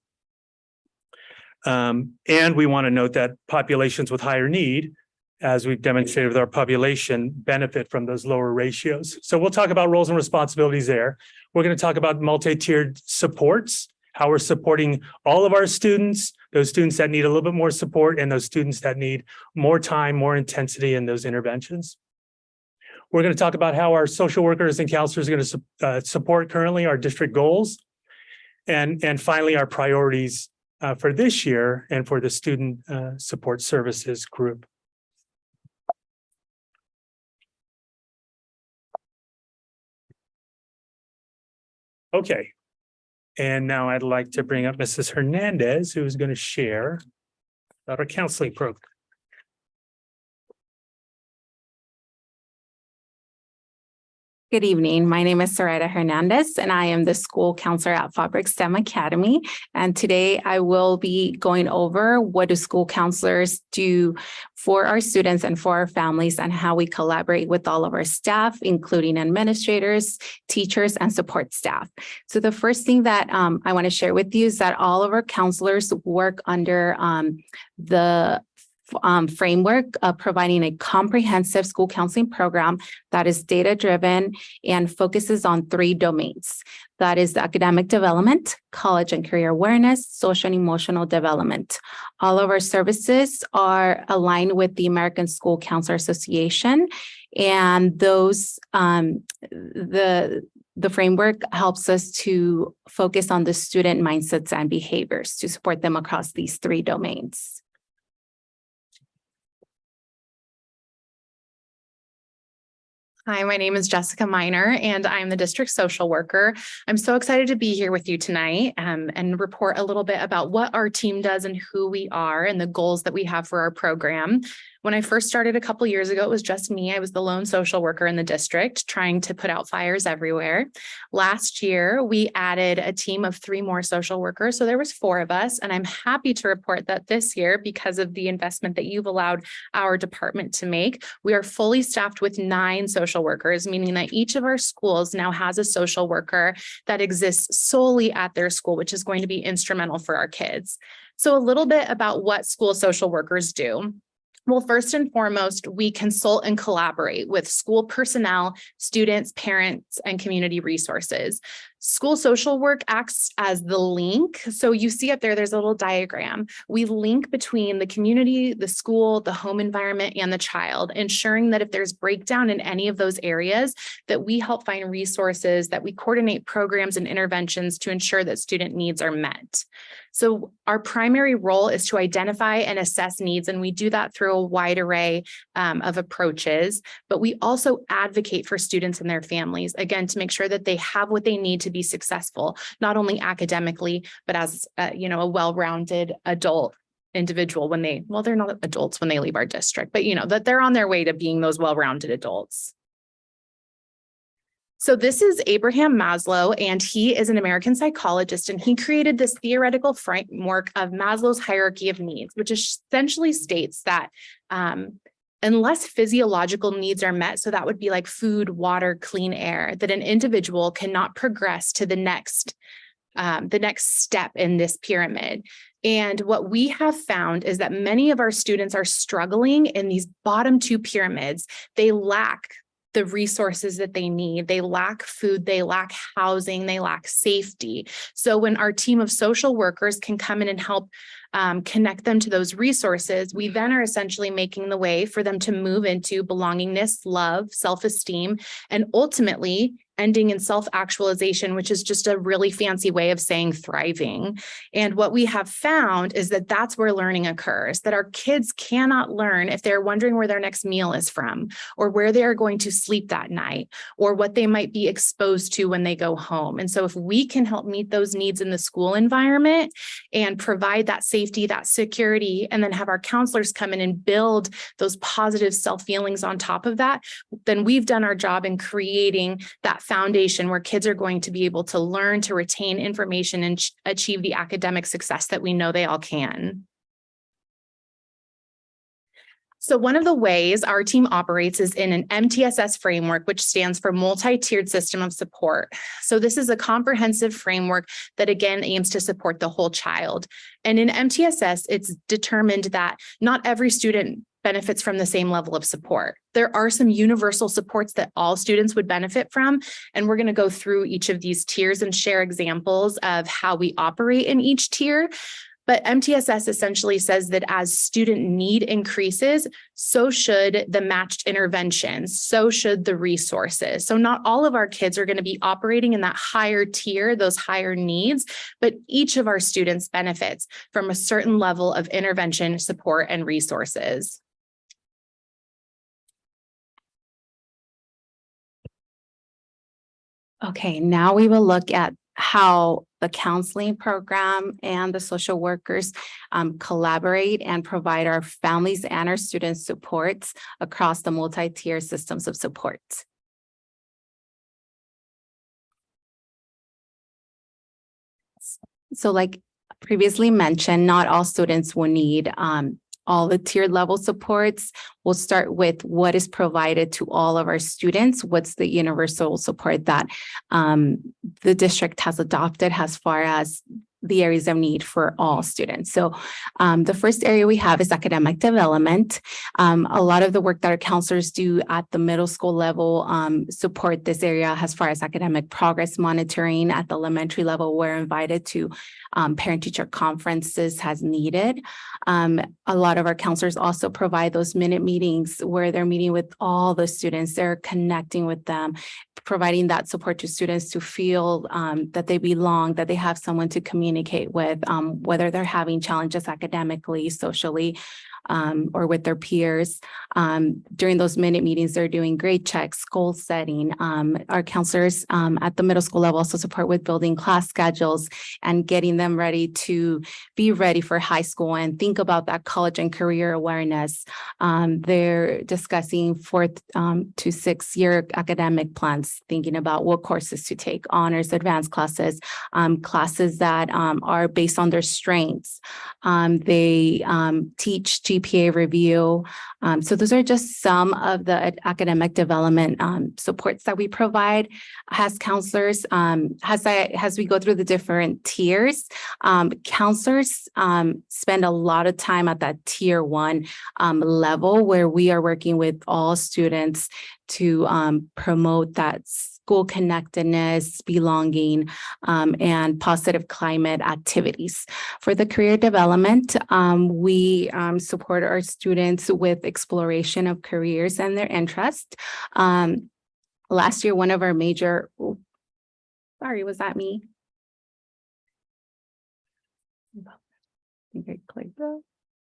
And we want to note that populations with higher need, as we've demonstrated with our population, benefit from those lower ratios. So we'll talk about roles and responsibilities there. We're going to talk about multi-tiered supports, how we're supporting all of our students, those students that need a little bit more support and those students that need more time, more intensity in those interventions. We're going to talk about how our social workers and counselors are going to support currently our district goals. And finally, our priorities for this year and for the student support services group. Okay, and now I'd like to bring up Mrs. Hernandez, who is going to share about our counseling program. Good evening. My name is Sarita Hernandez, and I am the school counselor at Fallbrook STEM Academy. And today I will be going over what do school counselors do for our students and for our families, and how we collaborate with all of our staff, including administrators, teachers, and support staff. So the first thing that I want to share with you is that all of our counselors work under the framework of providing a comprehensive school counseling program that is data-driven and focuses on 3 domains. That is the academic development, college and career awareness, social and emotional development. All of our services are aligned with the American School Counselor Association, and those the framework helps us to focus on the student mindsets and behaviors to support them across these 3 domains. Hi, my name is Jessica Miner, and I'm the district social worker. I'm so excited to be here with you tonight and report a little bit about what our team does and who we are and the goals that we have for our program. When I first started a couple years ago, it was just me. I was the lone social worker in the district trying to put out fires everywhere. Last year, we added a team of 3 more social workers. So there was 4 of us. And I'm happy to report that this year, because of the investment that you've allowed our department to make, we are fully staffed with 9 social workers, meaning that each of our schools now has a social worker that exists solely at their school, which is going to be instrumental for our kids. So a little bit about what school social workers do. Well, first and foremost, we consult and collaborate with school personnel, students, parents, and community resources. School social work acts as the link. So you see up there's a little diagram. We link between the community, the school, the home environment, and the child, ensuring that if there's breakdown in any of those areas, that we help find resources, that we coordinate programs and interventions to ensure that student needs are met. So our primary role is to identify and assess needs, and we do that through a wide array of approaches, but we also advocate for students and their families, again, to make sure that they have what they need to be successful, not only academically, but as a well-rounded adult individual when they're not adults when they leave our district, but that they're on their way to being those well-rounded adults. So this is Abraham Maslow, and he is an American psychologist, and he created this theoretical framework of Maslow's hierarchy of needs, which essentially states that unless physiological needs are met, so that would be like food, water, clean air, that an individual cannot progress to the next step in this pyramid. And what we have found is that many of our students are struggling in these bottom 2 pyramids. They lack the resources that they need. They lack food, they lack housing, they lack safety. So when our team of social workers can come in and help connect them to those resources, we then are essentially making the way for them to move into belongingness, love, self-esteem, and ultimately ending in self-actualization, which is just a really fancy way of saying thriving. And what we have found is that that's where learning occurs, that our kids cannot learn if they're wondering where their next meal is from, or where they are going to sleep that night, or what they might be exposed to when they go home. And so if we can help meet those needs in the school environment and provide that safety, that security, and then have our counselors come in and build those positive self-feelings on top of that, then we've done our job in creating that foundation where kids are going to be able to learn to retain information and achieve the academic success that we know they all can. So one of the ways our team operates is in an MTSS framework, which stands for multi-tiered system of support. So this is a comprehensive framework that again aims to support the whole child. And in MTSS, it's determined that not every student benefits from the same level of support. There are some universal supports that all students would benefit from, and we're going to go through each of these tiers and share examples of how we operate in each tier. But MTSS essentially says that as student need increases, so should the matched interventions, so should the resources. So not all of our kids are going to be operating in that higher tier, those higher needs, but each of our students benefits from a certain level of intervention, support, and resources. Okay, now we will look at how the counseling program and the social workers collaborate and provide our families and our students supports across the multi-tier systems of support. So like previously mentioned, not all students will need all the tiered level supports. We'll start with what is provided to all of our students. What's the universal support that the district has adopted as far as the areas of need for all students. So the first area we have is academic development. A lot of the work that our counselors do at the middle school level support this area as far as academic progress monitoring. At the elementary level, we're invited to parent-teacher conferences as needed. A lot of our counselors also provide those minute meetings where they're meeting with all the students, they're connecting with them, providing that support to students to feel that they belong, that they have someone to communicate with, whether they're having challenges academically, socially, or with their peers. During those minute meetings, they're doing grade checks, goal setting. Our counselors at the middle school level also support with building class schedules and getting them ready to be ready for high school and think about that college and career awareness. They're discussing 4th to 6th year academic plans, thinking about what courses to take, honors, advanced classes, classes that are based on their strengths. They teach GPA review. So those are just some of the academic development supports that we provide as counselors. As we go through the different tiers, counselors spend a lot of time at that tier 1 level where we are working with all students to promote that school connectedness, belonging, and positive climate activities. For the career development, we support our students with exploration of careers and their interests. Last year, one of our major, sorry, was that me? I think I clicked that.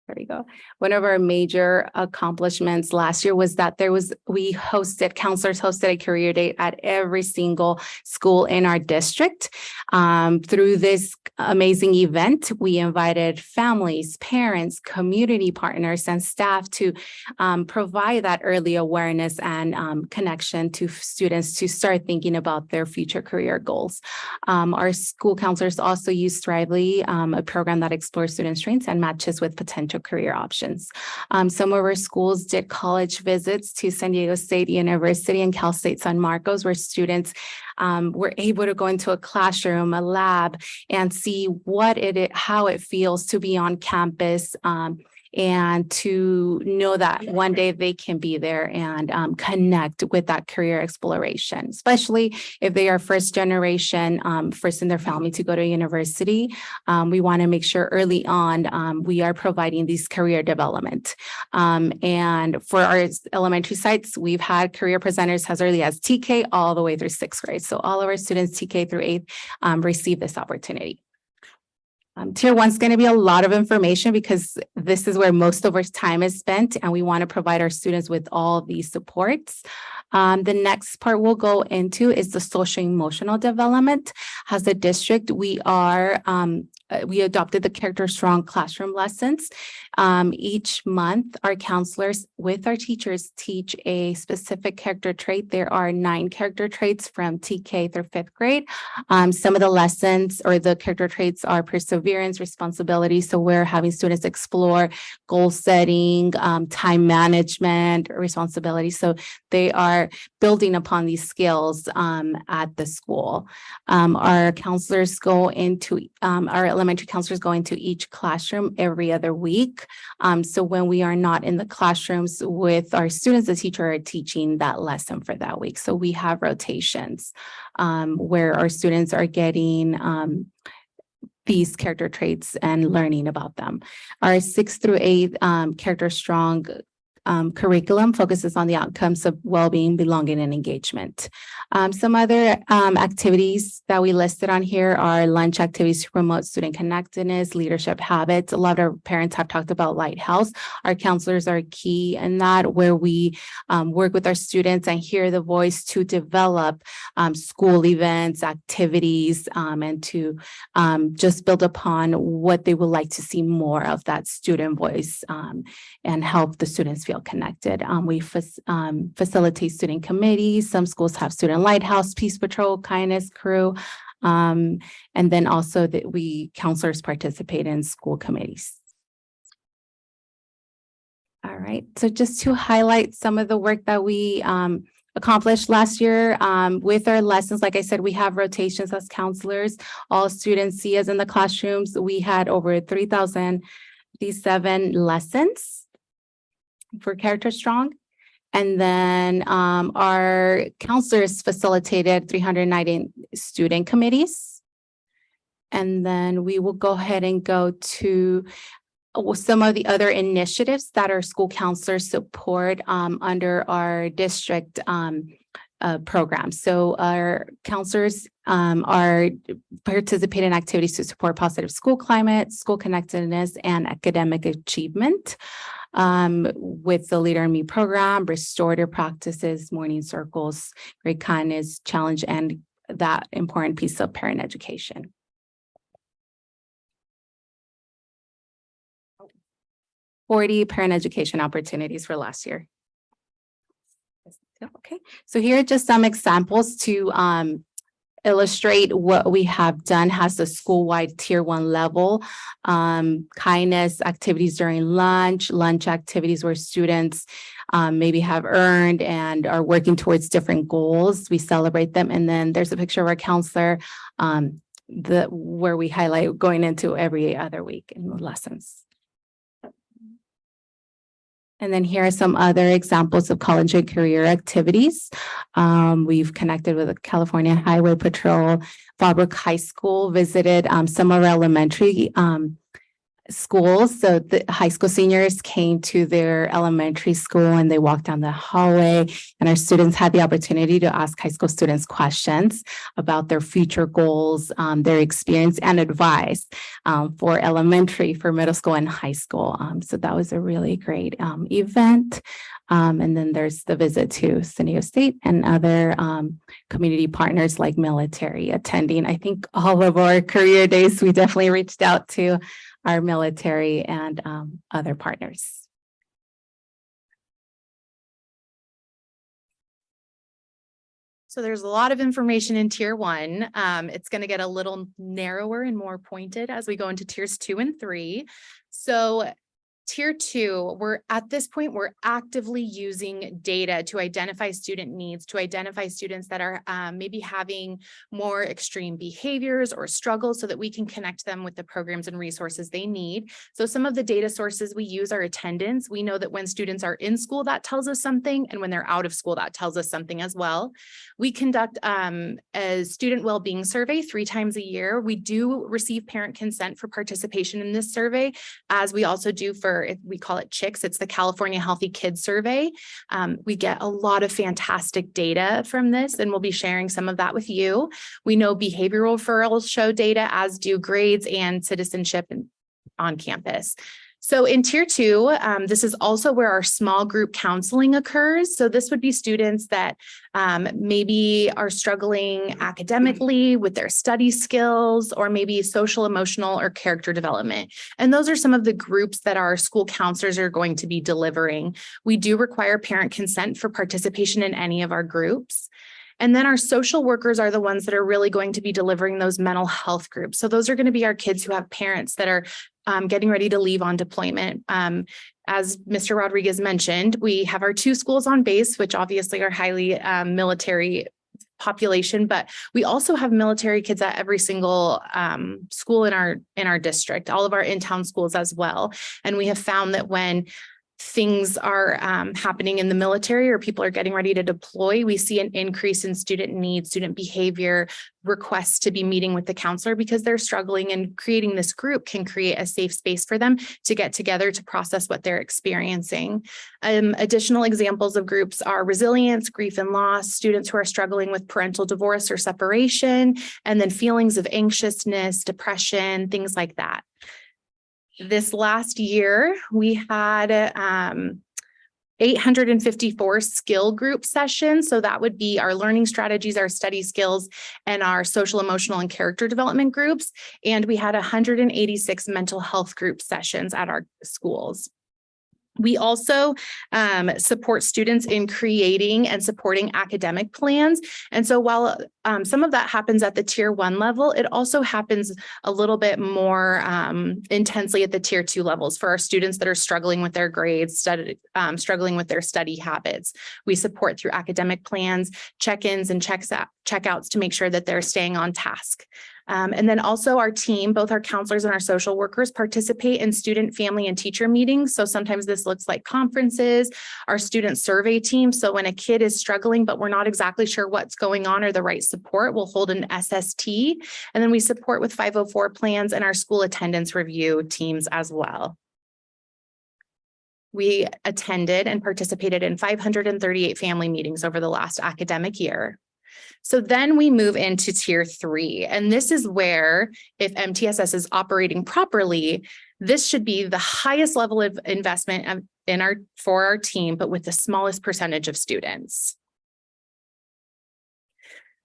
There we go. One of our major accomplishments last year was that counselors hosted a career day at every single school in our district. Through this amazing event, we invited families, parents, community partners, and staff to provide that early awareness and connection to students to start thinking about their future career goals. Our school counselors also use Thrively, a program that explores student strengths and matches with potential career options. Some of our schools did college visits to San Diego State University and Cal State San Marcos, where students were able to go into a classroom, a lab, and see how it feels to be on campus, and to know that one day they can be there and connect with that career exploration, especially if they are first generation, first in their family to go to university. We want to make sure early on we are providing these career development. And for our elementary sites, we've had career presenters as early as TK all the way through 6th grade. So all of our students TK through 8th receive this opportunity. Tier 1 is going to be a lot of information because this is where most of our time is spent, and we want to provide our students with all of these supports. The next part we'll go into is the social emotional development. As a district, we adopted the Character Strong classroom lessons. Each month, our counselors with our teachers teach a specific character trait. There are 9 character traits from TK through 5th grade. Some of the lessons or the character traits are perseverance, responsibility. So we're having students explore goal setting, time management, responsibility. So they are building upon these skills at the school. Our counselors go into, our elementary counselors go into each classroom every other week. So when we are not in the classrooms with our students, the teacher are teaching that lesson for that week. So we have rotations where our students are getting these character traits and learning about them. Our 6th through 8th Character Strong curriculum focuses on the outcomes of well-being, belonging, and engagement. Some other activities that we listed on here are lunch activities to promote student connectedness, leadership habits. A lot of parents have talked about Lighthouse. Our counselors are key in that, where we work with our students and hear the voice to develop school events, activities, and to just build upon what they would like to see more of that student voice and help the students feel connected. We facilitate student committees. Some schools have student Lighthouse, Peace Patrol, Kindness Crew. And then also that we counselors participate in school committees. All right, so just to highlight some of the work that we accomplished last year with our lessons. Like I said, we have rotations as counselors. All students see us in the classrooms. We had over 3,057 lessons for Character Strong. And then our counselors facilitated 390 student committees. And then we will go ahead and go to some of the other initiatives that our school counselors support under our district program. So our counselors are participating in activities to support positive school climate, school connectedness, and academic achievement with the Leader in Me program, restorative practices, morning circles, great kindness, challenge, and that important piece of parent education. $40 parent education opportunities for last year. Okay, so here are just some examples to illustrate what we have done has the school-wide tier 1 level. Kindness activities during lunch activities where students maybe have earned and are working towards different goals. We celebrate them. And then there's a picture of our counselor where we highlight going into every other week in the lessons. And then here are some other examples of college and career activities. We've connected with the California Highway Patrol, Fallbrook High School, visited some of our elementary schools. So the high school seniors came to their elementary school and they walked down the hallway, and our students had the opportunity to ask high school students questions about their future goals, their experience, and advice for elementary, for middle school, and high school. So that was a really great event. And then there's the visit to San Diego State and other community partners like military attending. I think all of our career days, we definitely reached out to our military and other partners. So there's a lot of information in tier 1. It's going to get a little narrower and more pointed as we go into tiers 2 and 3. So tier 2, at this point, we're actively using data to identify student needs, to identify students that are maybe having more extreme behaviors or struggles so that we can connect them with the programs and resources they need. So some of the data sources we use are attendance. We know that when students are in school, that tells us something, and when they're out of school, that tells us something as well. We conduct a student well-being survey 3 times a year. We do receive parent consent for participation in this survey, as we also do for, we call it CHICS. It's the California Healthy Kids Survey. We get a lot of fantastic data from this, and we'll be sharing some of that with you. We know behavioral referrals show data, as do grades and citizenship on campus. So in tier 2, this is also where our small group counseling occurs. So this would be students that maybe are struggling academically with their study skills, or maybe social, emotional, or character development. And those are some of the groups that our school counselors are going to be delivering. We do require parent consent for participation in any of our groups. And then our social workers are the ones that are really going to be delivering those mental health groups. So those are going to be our kids who have parents that are getting ready to leave on deployment. As Mr. Rodriguez mentioned, we have our 2 schools on base, which obviously are highly military population, but we also have military kids at every single school in our district, all of our in-town schools as well. And we have found that when things are happening in the military, or people are getting ready to deploy, we see an increase in student needs, student behavior, requests to be meeting with the counselor because they're struggling, and creating this group can create a safe space for them to get together to process what they're experiencing. Additional examples of groups are resilience, grief and loss, students who are struggling with parental divorce or separation, and then feelings of anxiousness, depression, things like that. This last year, we had 854 skill group sessions. So that would be our learning strategies, our study skills, and our social, emotional, and character development groups. And we had 186 mental health group sessions at our schools. We also support students in creating and supporting academic plans. And so while some of that happens at the tier 1 level, it also happens a little bit more intensely at the tier 2 levels for our students that are struggling with their grades, struggling with their study habits. We support through academic plans, check-ins and checkouts to make sure that they're staying on task. And then also our team, both our counselors and our social workers, participate in student, family, and teacher meetings. So sometimes this looks like conferences, our student survey team. So when a kid is struggling, but we're not exactly sure what's going on or the right support, we'll hold an SST. And then we support with 504 plans and our school attendance review teams as well. We attended and participated in 538 family meetings over the last academic year. So then we move into tier 3, and this is where, if MTSS is operating properly, this should be the highest level of investment for our team, but with the smallest percentage of students.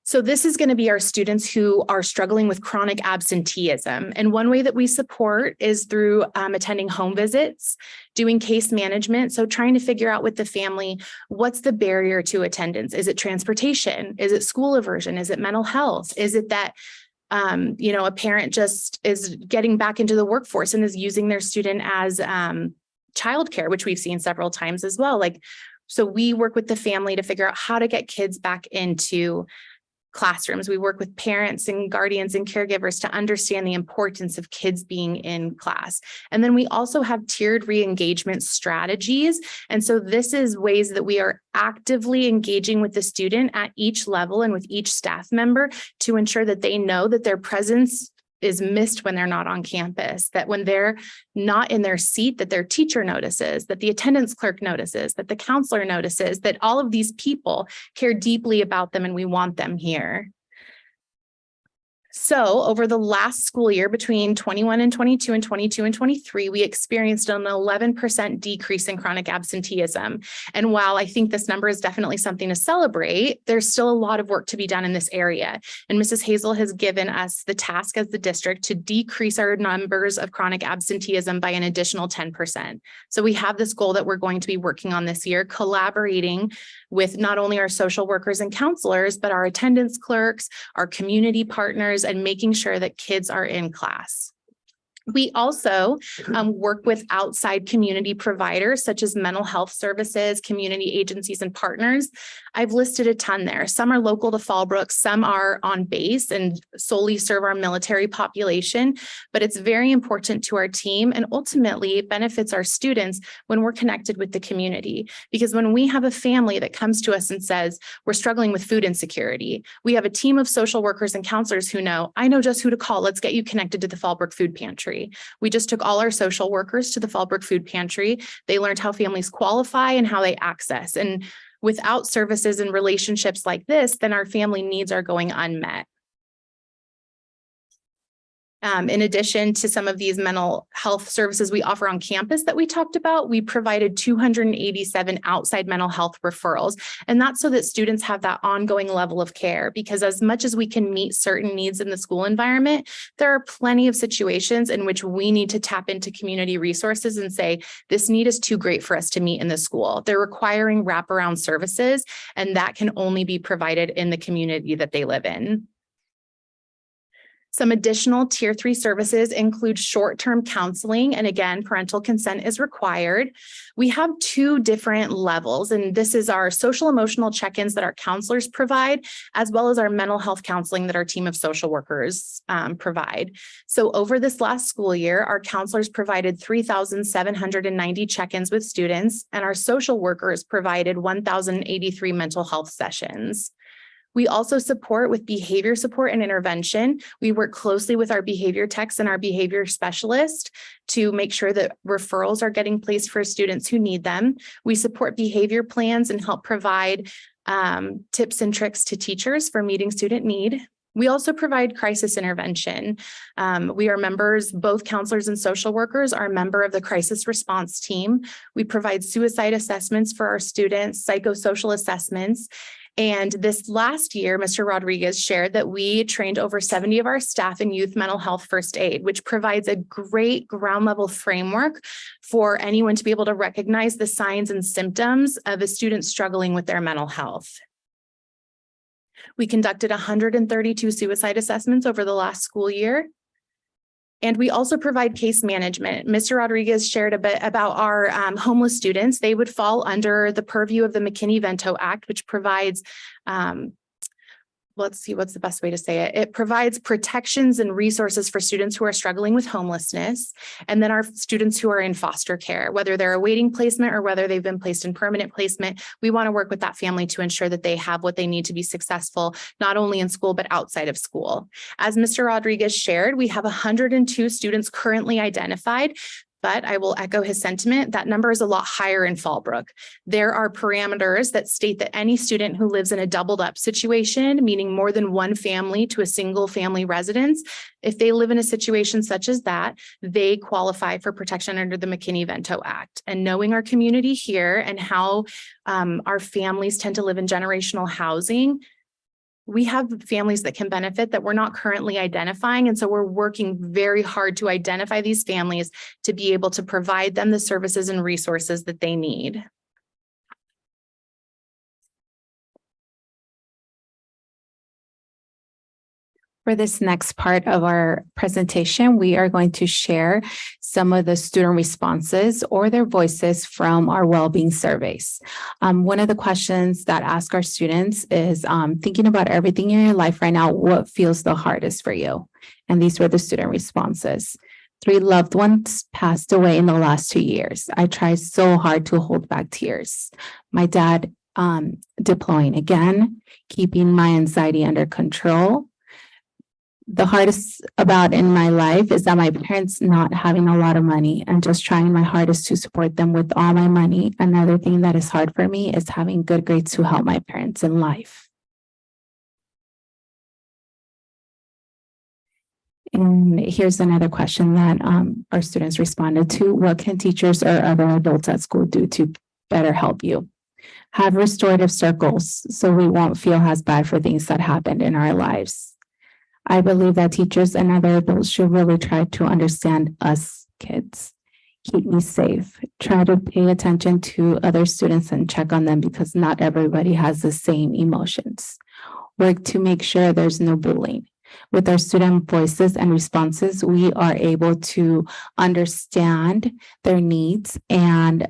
So this is going to be our students who are struggling with chronic absenteeism. And one way that we support is through attending home visits, doing case management. So trying to figure out with the family, what's the barrier to attendance? Is it transportation? Is it school aversion? Is it mental health? Is it that a parent just is getting back into the workforce and is using their student as childcare, which we've seen several times as well. So we work with the family to figure out how to get kids back into classrooms. We work with parents and guardians and caregivers to understand the importance of kids being in class. And then we also have tiered re-engagement strategies. And so this is ways that we are actively engaging with the student at each level and with each staff member to ensure that they know that their presence is missed when they're not on campus, that when they're not in their seat, that their teacher notices, that the attendance clerk notices, that the counselor notices, that all of these people care deeply about them and we want them here. So over the last school year, between 21 and 22 and 22 and 23, we experienced an 11% decrease in chronic absenteeism. And while I think this number is definitely something to celebrate, there's still a lot of work to be done in this area. And Mrs. Hazel has given us the task as the district to decrease our numbers of chronic absenteeism by an additional 10%. So we have this goal that we're going to be working on this year, collaborating with not only our social workers and counselors, but our attendance clerks, our community partners, and making sure that kids are in class. We also work with outside community providers such as mental health services, community agencies, and partners. I've listed a ton there. Some are local to Fallbrook, some are on base and solely serve our military population, but it's very important to our team and ultimately it benefits our students when we're connected with the community. Because when we have a family that comes to us and says, we're struggling with food insecurity, we have a team of social workers and counselors who know, I know just who to call. Let's get you connected to the Fallbrook Food Pantry. We just took all our social workers to the Fallbrook Food Pantry. They learned how families qualify and how they access. And without services and relationships like this, then our family needs are going unmet. In addition to some of these mental health services we offer on campus that we talked about, we provided 287 outside mental health referrals. And that's so that students have that ongoing level of care, because as much as we can meet certain needs in the school environment, there are plenty of situations in which we need to tap into community resources and say, this need is too great for us to meet in the school. They're requiring wraparound services, and that can only be provided in the community that they live in. Some additional tier 3 services include short-term counseling, and again, parental consent is required. We have 2 different levels, and this is our social emotional check-ins that our counselors provide, as well as our mental health counseling that our team of social workers provide. So over this last school year, our counselors provided 3,790 check-ins with students, and our social workers provided 1,083 mental health sessions. We also support with behavior support and intervention. We work closely with our behavior techs and our behavior specialist to make sure that referrals are getting placed for students who need them. We support behavior plans and help provide tips and tricks to teachers for meeting student need. We also provide crisis intervention. We are members, both counselors and social workers are a member of the crisis response team. We provide suicide assessments for our students, psychosocial assessments, And this last year, Mr. Rodriguez shared that we trained over 70 of our staff in youth mental health first aid, which provides a great ground level framework for anyone to be able to recognize the signs and symptoms of a student struggling with their mental health. We conducted 132 suicide assessments over the last school year. And we also provide case management. Mr. Rodriguez shared a bit about our homeless students. They would fall under the purview of the McKinney-Vento Act, which provides, let's see, what's the best way to say it? It provides protections and resources for students who are struggling with homelessness, and then our students who are in foster care, whether they're awaiting placement or whether they've been placed in permanent placement. We want to work with that family to ensure that they have what they need to be successful, not only in school, but outside of school. As Mr. Rodriguez shared, we have 102 students currently identified. But I will echo his sentiment, that number is a lot higher in Fallbrook. There are parameters that state that any student who lives in a doubled up situation, meaning more than one family to a single family residence, if they live in a situation such as that, they qualify for protection under the McKinney-Vento Act. And knowing our community here and how our families tend to live in generational housing, we have families that can benefit that we're not currently identifying. And so we're working very hard to identify these families to be able to provide them the services and resources that they need. For this next part of our presentation, we are going to share some of the student responses or their voices from our well-being surveys. One of the questions that ask our students is thinking about everything in your life right now, what feels the hardest for you? And these were the student responses. 3 loved ones passed away in the last 2 years. I tried so hard to hold back tears. My dad deploying again, keeping my anxiety under control. The hardest about in my life is that my parents not having a lot of money and just trying my hardest to support them with all my money. Another thing that is hard for me is having good grades to help my parents in life. And here's another question that our students responded to. What can teachers or other adults at school do to better help you? Have restorative circles so we won't feel as bad for things that happened in our lives. I believe that teachers and other adults should really try to understand us kids. Keep me safe. Try to pay attention to other students and check on them because not everybody has the same emotions. Work to make sure there's no bullying. With our student voices and responses, we are able to understand their needs, and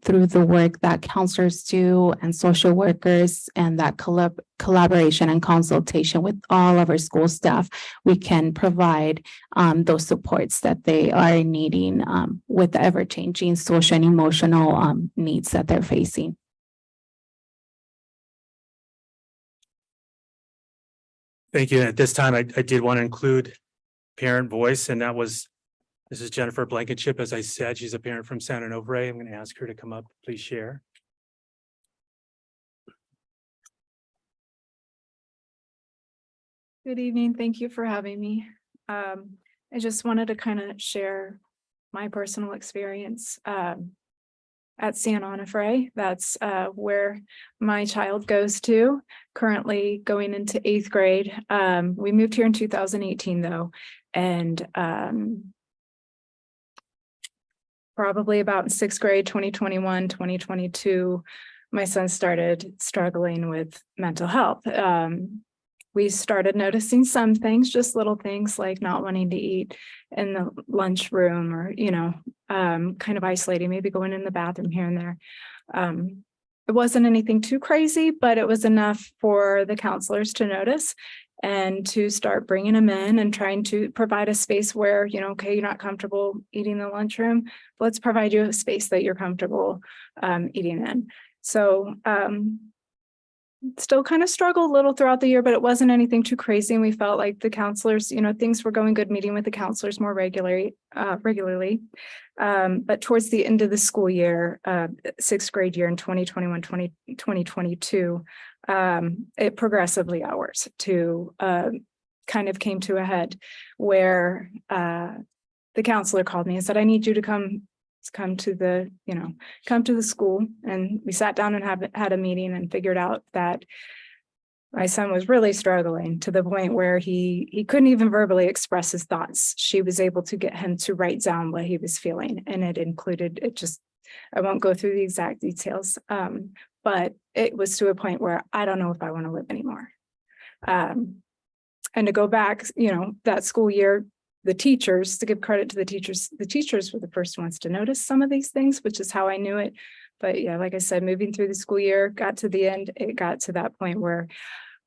through the work that counselors do and social workers and that collaboration and consultation with all of our school staff, we can provide those supports that they are needing with the ever-changing social and emotional needs that they're facing. Thank you. At this time, I did want to include parent voice, and this is Jennifer Blankenship. As I said, she's a parent from San Onofre. I'm going to ask her to come up, please share. Good evening. Thank you for having me. I just wanted to kind of share my personal experience at San Onofre. That's where my child goes to, currently going into 8th grade. We moved here in 2018 though, and probably about in 6th grade, 2021, 2022, my son started struggling with mental health. We started noticing some things, just little things like not wanting to eat in the lunchroom or, kind of isolating, maybe going in the bathroom here and there. It wasn't anything too crazy, but it was enough for the counselors to notice and to start bringing him in and trying to provide a space where, okay, you're not comfortable eating in the lunchroom. Let's provide you a space that you're comfortable eating in. So, still kind of struggled a little throughout the year, but it wasn't anything too crazy. And we felt like the counselors, things were going good, meeting with the counselors more regularly. But towards the end of the school year, 6th grade year in 2021, 2022, it progressively hours to kind of came to a head where the counselor called me and said, I need you to come to the school. And we sat down and had a meeting and figured out that my son was really struggling to the point where he couldn't even verbally express his thoughts. She was able to get him to write down what he was feeling, and it included, I won't go through the exact details, but it was to a point where I don't know if I want to live anymore. And to go back, that school year, the teachers, to give credit to the teachers were the first ones to notice some of these things, which is how I knew it. But yeah, like I said, moving through the school year, got to the end, it got to that point where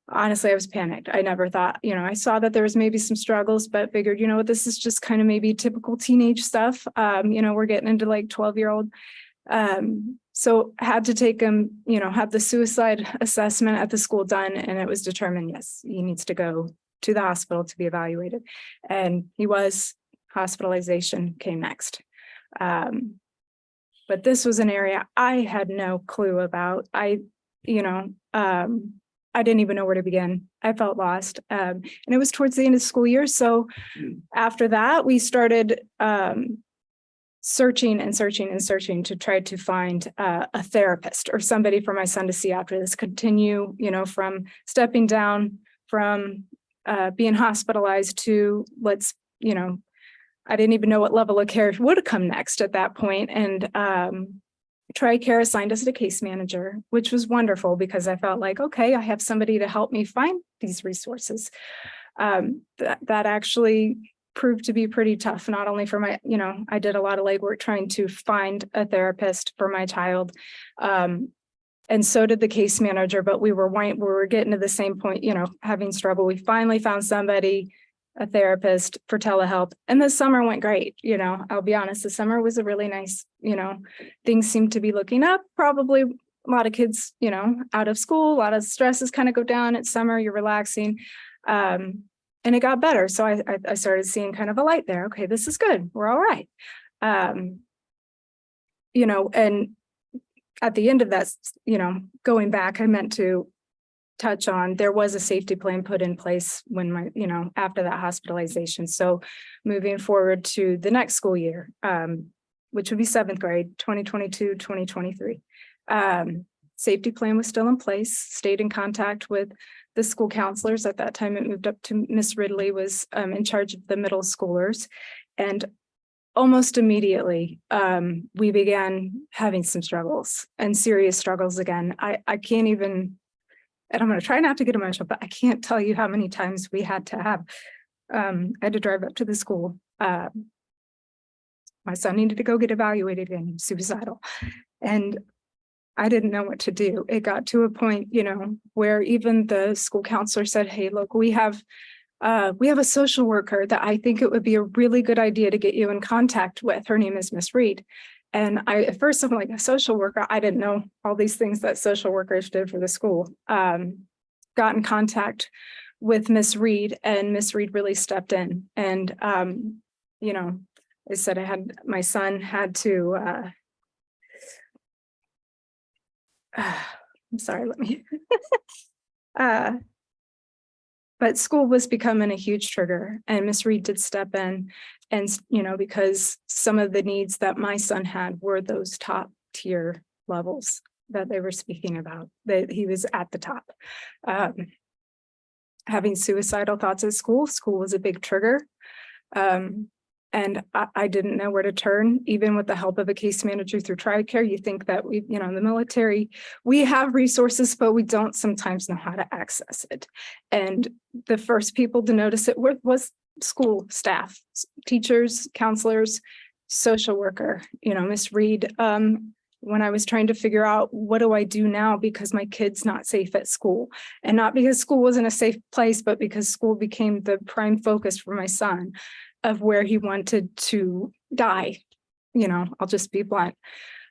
honestly, I was panicked. I never thought, I saw that there was maybe some struggles, but figured, this is just kind of maybe typical teenage stuff. We're getting into like 12-year-old. So had to take him, have the suicide assessment at the school done. And it was determined, yes, he needs to go to the hospital to be evaluated. And he was. Hospitalization came next. But this was an area I had no clue about. I didn't even know where to begin. I felt lost. And it was towards the end of the school year. So after that, we started searching to try to find a therapist or somebody for my son to see after this. Continue, from stepping down from being hospitalized to I didn't even know what level of care would come next at that point. And TRICARE assigned us a case manager, which was wonderful because I felt like, okay, I have somebody to help me find these resources. That actually proved to be pretty tough, not only for my, I did a lot of legwork trying to find a therapist for my child. And so did the case manager, but we were getting to the same point, having struggle. We finally found somebody, a therapist for telehealth, and the summer went great. I'll be honest, the summer was a really nice, things seemed to be looking up. Probably a lot of kids, out of school, a lot of stresses kind of go down. It's summer, you're relaxing. And it got better. So I started seeing kind of a light there. Okay, this is good. We're all right. And at the end of that, going back, I meant to touch on, there was a safety plan put in place when after that hospitalization. So moving forward to the next school year, which would be 7th grade, 2022, 2023. Safety plan was still in place, stayed in contact with the school counselors. At that time, it moved up to Miss Ridley was in charge of the middle schoolers. And almost immediately, we began having some struggles and serious struggles again. I can't even, and I'm going to try not to get emotional, but I can't tell you how many times we had to have, I had to drive up to the school. My son needed to go get evaluated again, he was suicidal. And I didn't know what to do. It got to a point, where even the school counselor said, hey, look, we have a social worker that I think it would be a really good idea to get you in contact with. Her name is Miss Reed. And at first I'm like, a social worker. I didn't know all these things that social workers did for the school. Got in contact with Miss Reed, and Miss Reed really stepped in. And, I said my son had to, I'm sorry, let me, but school was becoming a huge trigger, and Miss Reed did step in. And, because some of the needs that my son had were those top tier levels that they were speaking about, that he was at the top. Having suicidal thoughts at school was a big trigger. And I didn't know where to turn, even with the help of a case manager through TRICARE. You think that in the military, we have resources, but we don't sometimes know how to access it. And the first people to notice it was school staff, teachers, counselors, social worker, Miss Reed. When I was trying to figure out what do I do now, because my kid's not safe at school, and not because school wasn't a safe place, but because school became the prime focus for my son of where he wanted to die. I'll just be blunt.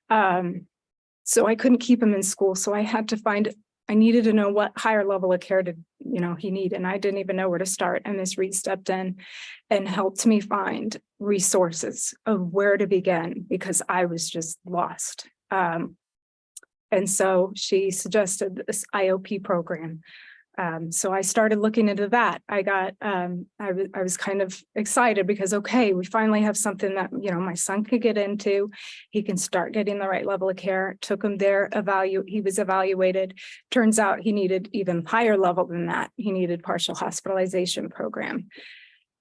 So I couldn't keep him in school. So I needed to know what higher level of care did, he need. And I didn't even know where to start. And Ms. Reed stepped in and helped me find resources of where to begin, because I was just lost. And so she suggested this IOP program. So I started looking into that. I was kind of excited because, okay, we finally have something that, you know, my son could get into. He can start getting the right level of care. Took him there, he was evaluated. Turns out he needed even higher level than that. He needed partial hospitalization program.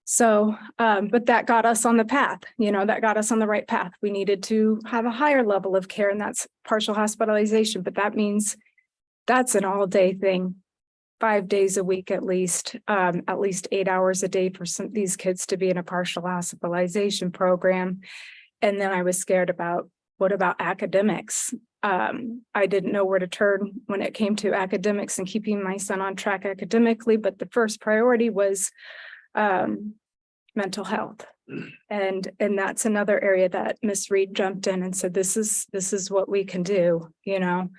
So, but that got us on the path, you know, that got us on the right path. We needed to have a higher level of care, and that's partial hospitalization, but that means that's an all-day thing. 5 days a week at least 8 hours a day for these kids to be in a partial hospitalization program. And then I was scared about, what about academics? I didn't know where to turn when it came to academics and keeping my son on track academically, but the first priority was mental health. And that's another area that Miss Reed jumped in and said, this is what we can do, you know.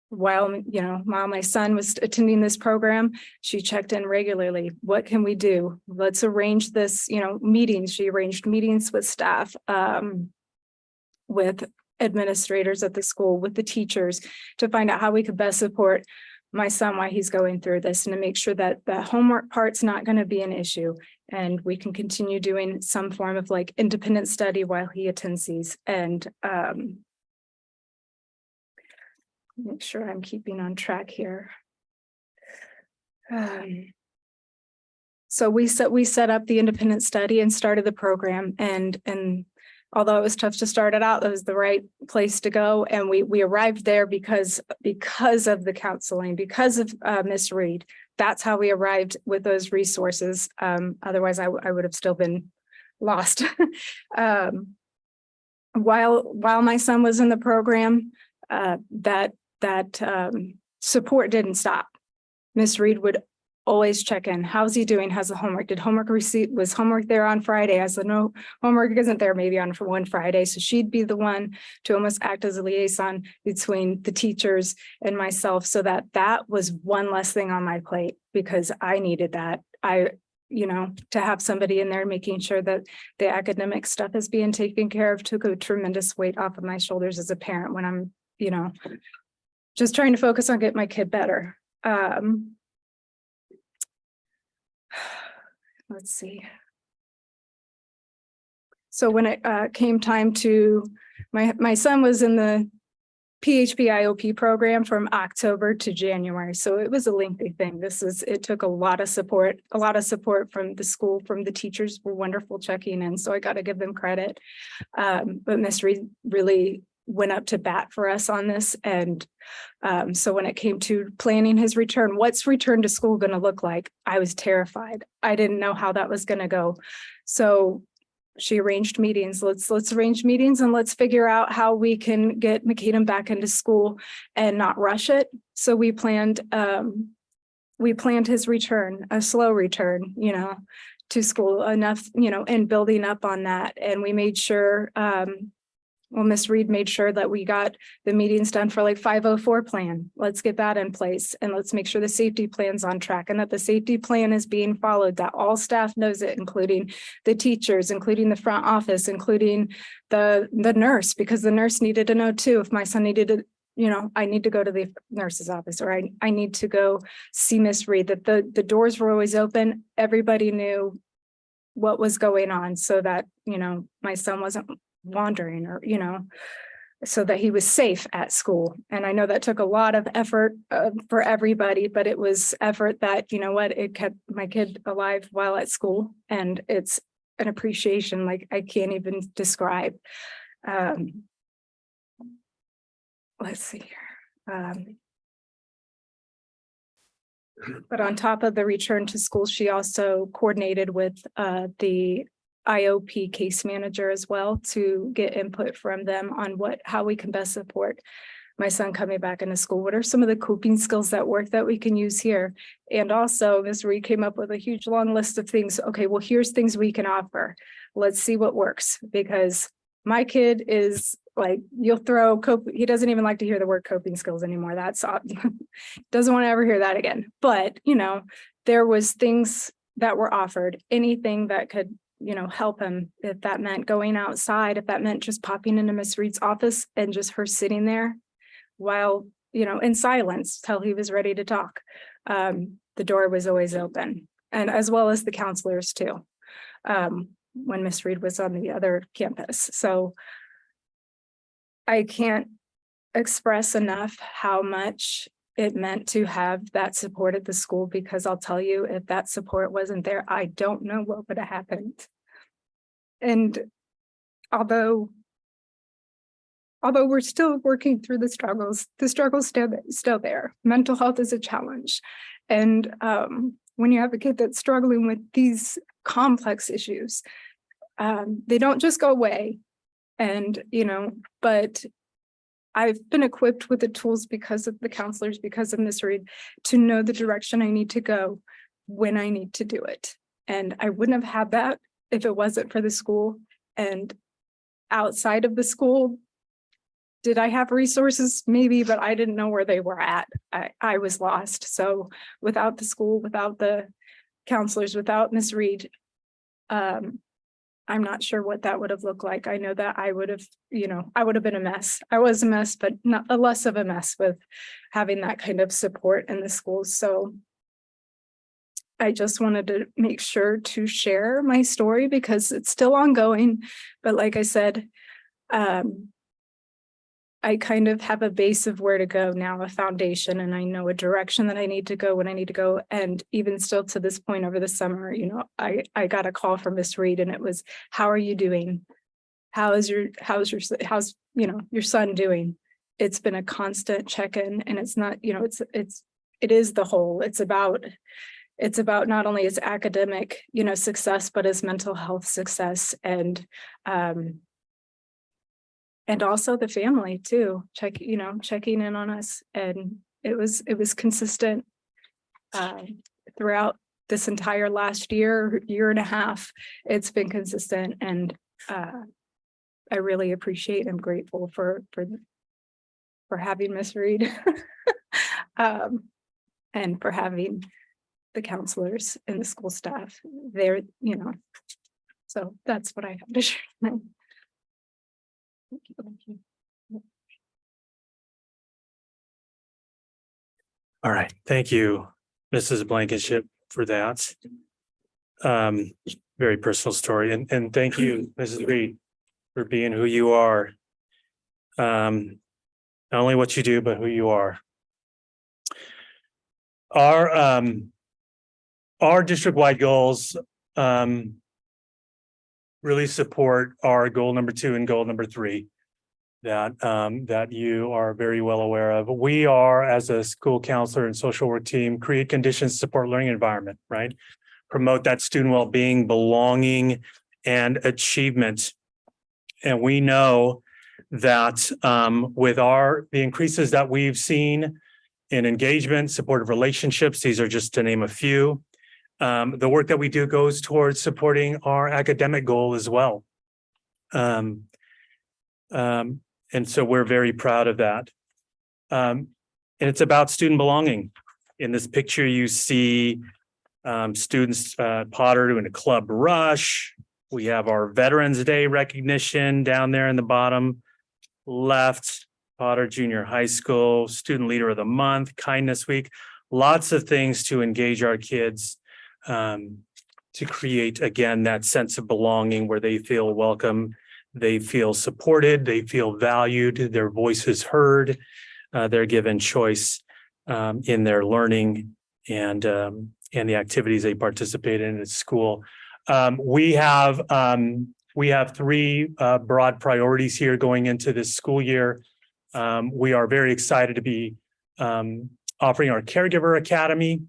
While my son was attending this program, she checked in regularly. What can we do? Let's arrange this, you know, meetings. She arranged meetings with staff, with administrators at the school, with the teachers, to find out how we could best support my son while he's going through this, and to make sure that the homework part's not going to be an issue, and we can continue doing some form of like independent study while he attends these. And make sure I'm keeping on track here. So we set up the independent study and started the program, and although it was tough to start it out, it was the right place to go. And we arrived there because of the counseling, because of Miss Reed. That's how we arrived with those resources. Otherwise, I would have still been lost. While my son was in the program, that support didn't stop. Miss Reed would always check in. How's he doing? How's the homework? Was homework there on Friday? I said, no, homework isn't there maybe on for one Friday. So she'd be the one to almost act as a liaison between the teachers and myself, so that was one less thing on my plate, because I needed that. To have somebody in there making sure that the academic stuff is being taken care of took a tremendous weight off of my shoulders as a parent when I'm, just trying to focus on getting my kid better. Let's see. So when it came time to, my son was in the PHP IOP program from October to January. So it was a lengthy thing. It took a lot of support from the school, from the teachers were wonderful checking in. So I got to give them credit. But Miss Reed really went up to bat for us on this. And so when it came to planning his return, what's return to school going to look like? I was terrified. I didn't know how that was going to go. So she arranged meetings. Let's arrange meetings, and let's figure out how we can get McAdam back into school and not rush it. So we planned his return, a slow return, to school enough, and building up on that. And we made sure, Miss Reed made sure that we got the meetings done for like 504 plan. Let's get that in place, and let's make sure the safety plan's on track, and that the safety plan is being followed, that all staff knows it, including the teachers, including the front office, including the nurse, because the nurse needed to know too. If my son needed to, I need to go to the nurse's office, or I need to go see Miss Reed, that the doors were always open. Everybody knew what was going on, so that, my son wasn't wandering, or so that he was safe at school. And I know that took a lot of effort for everybody, but it was effort that, it kept my kid alive while at school, and it's an appreciation like I can't even describe. Let's see here. But on top of the return to school, she also coordinated with the IOP case manager as well, to get input from them on how we can best support my son coming back into school. What are some of the coping skills that work that we can use here? And also Ms. Reed came up with a huge long list of things. Okay, well, here's things we can offer. Let's see what works, because my kid is like, he doesn't even like to hear the word coping skills anymore. That's doesn't want to ever hear that again. But, there was things that were offered, anything that could help him. If that meant going outside, if that meant just popping into Miss Reed's office and just her sitting there while in silence till he was ready to talk. The door was always open, and as well as the counselors too, when Miss Reed was on the other campus. So I can't express enough how much it meant to have that support at the school, because I'll tell you, if that support wasn't there, I don't know what would have happened. And although we're still working through the struggle's still there. Mental health is a challenge. And when you have a kid that's struggling with these complex issues, they don't just go away. And, but I've been equipped with the tools because of the counselors, because of Miss Reed, to know the direction I need to go when I need to do it. And I wouldn't have had that if it wasn't for the school. And outside of the school, did I have resources? Maybe, but I didn't know where they were at. I was lost. So without the school, without the counselors, without Miss Reed, I'm not sure what that would have looked like. I know that I would have been a mess. I was a mess, but not a less of a mess with having that kind of support in the schools. So I just wanted to make sure to share my story because it's still ongoing. But like I said, I kind of have a base of where to go now, a foundation, and I know a direction that I need to go when I need to go. And even still to this point over the summer, I got a call from Miss Reed, and it was, how are you doing? How's your son doing? It's been a constant check-in, and it's not, it is the whole. It's about not only his academic, success, but his mental health success, and also the family too, checking in on us. And it was consistent throughout this entire last year and a half. It's been consistent, and I really appreciate and grateful for having Miss Reed and for having the counselors and the school staff there, so that's what I have to share. Thank you. All right, thank you, Mrs. Blankenship, for that. Very personal story, and thank you, Mrs. Reed, for being who you are. Not only what you do, but who you are. Our district-wide goals really support our goal number 2 and goal number 3 that you are very well aware of. We are, as a school counselor and social work team, create conditions to support learning environment, right? Promote that student well-being, belonging, and achievement. And we know that with the increases that we've seen in engagement, supportive relationships, these are just to name a few, the work that we do goes towards supporting our academic goal as well. And so we're very proud of that. And it's about student belonging. In this picture, you see students Potter doing a club rush. We have our Veterans Day recognition down there in the bottom left, Potter Junior High School, Student Leader of the Month, Kindness Week, lots of things to engage our kids, to create, again, that sense of belonging where they feel welcome, they feel supported, they feel valued, their voice is heard, they're given choice in their learning and the activities they participate in at school. We have 3 broad priorities here going into this school year. We are very excited to be offering our Caregiver Academy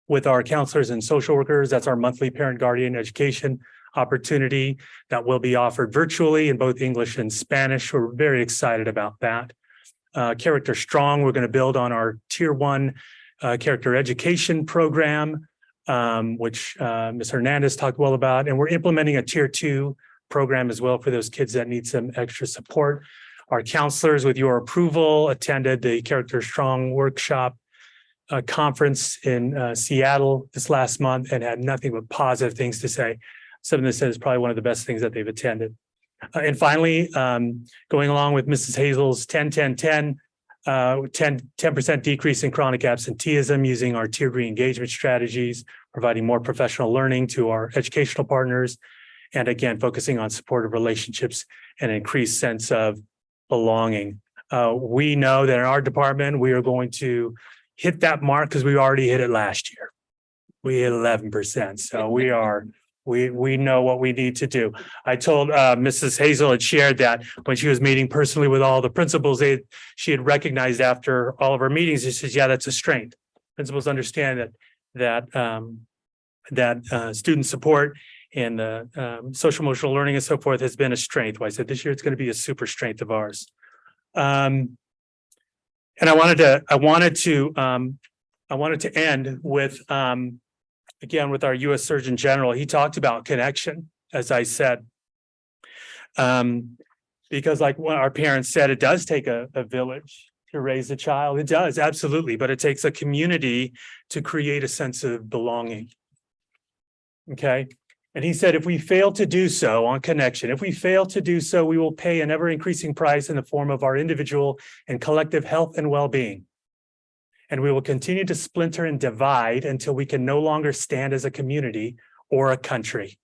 with our counselors and social workers. That's our monthly parent guardian education opportunity that will be offered virtually in both English and Spanish. We're very excited about that. Character Strong, we're going to build on our Tier 1 character education program, which Ms. Hernandez talked well about, and we're implementing a Tier 2 program as well for those kids that need some extra support. Our counselors, with your approval, attended the Character Strong workshop conference in Seattle this last month and had nothing but positive things to say. Something that says probably one of the best things that they've attended. And finally, going along with Mrs. Hazel's 10-10-10 10% decrease in chronic absenteeism using our tiered re-engagement strategies, providing more professional learning to our educational partners, and again, focusing on supportive relationships and increased sense of belonging. We know that in our department, we are going to hit that mark because we already hit it last year. We hit 11%. So we know what we need to do. I told Mrs. Hazel had shared that when she was meeting personally with all the principals, she had recognized after all of our meetings, she says, yeah, that's a strength. Principals understand that student support and social emotional learning and so forth has been a strength. Well, I said this year it's going to be a super strength of ours. And I wanted to end with again, with our U.S. Surgeon General. He talked about connection, as I said, because like what our parents said, it does take a village to raise a child. It does, absolutely, but it takes a community to create a sense of belonging. Okay. And he said, if we fail to do so on connection, if we fail to do so, we will pay an ever increasing price in the form of our individual and collective health and well-being. And we will continue to splinter and divide until we can no longer stand as a community or a country.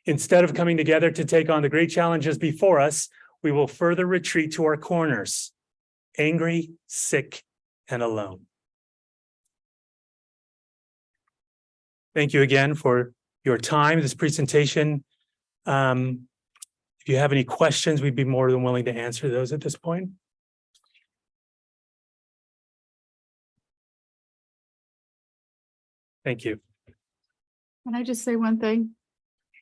Instead of coming together to take on the great challenges before us, we will further retreat to our corners, angry, sick, and alone. Thank you again for your time, this presentation. If you have any questions, we'd be more than willing to answer those at this point. Thank you. Can I just say one thing?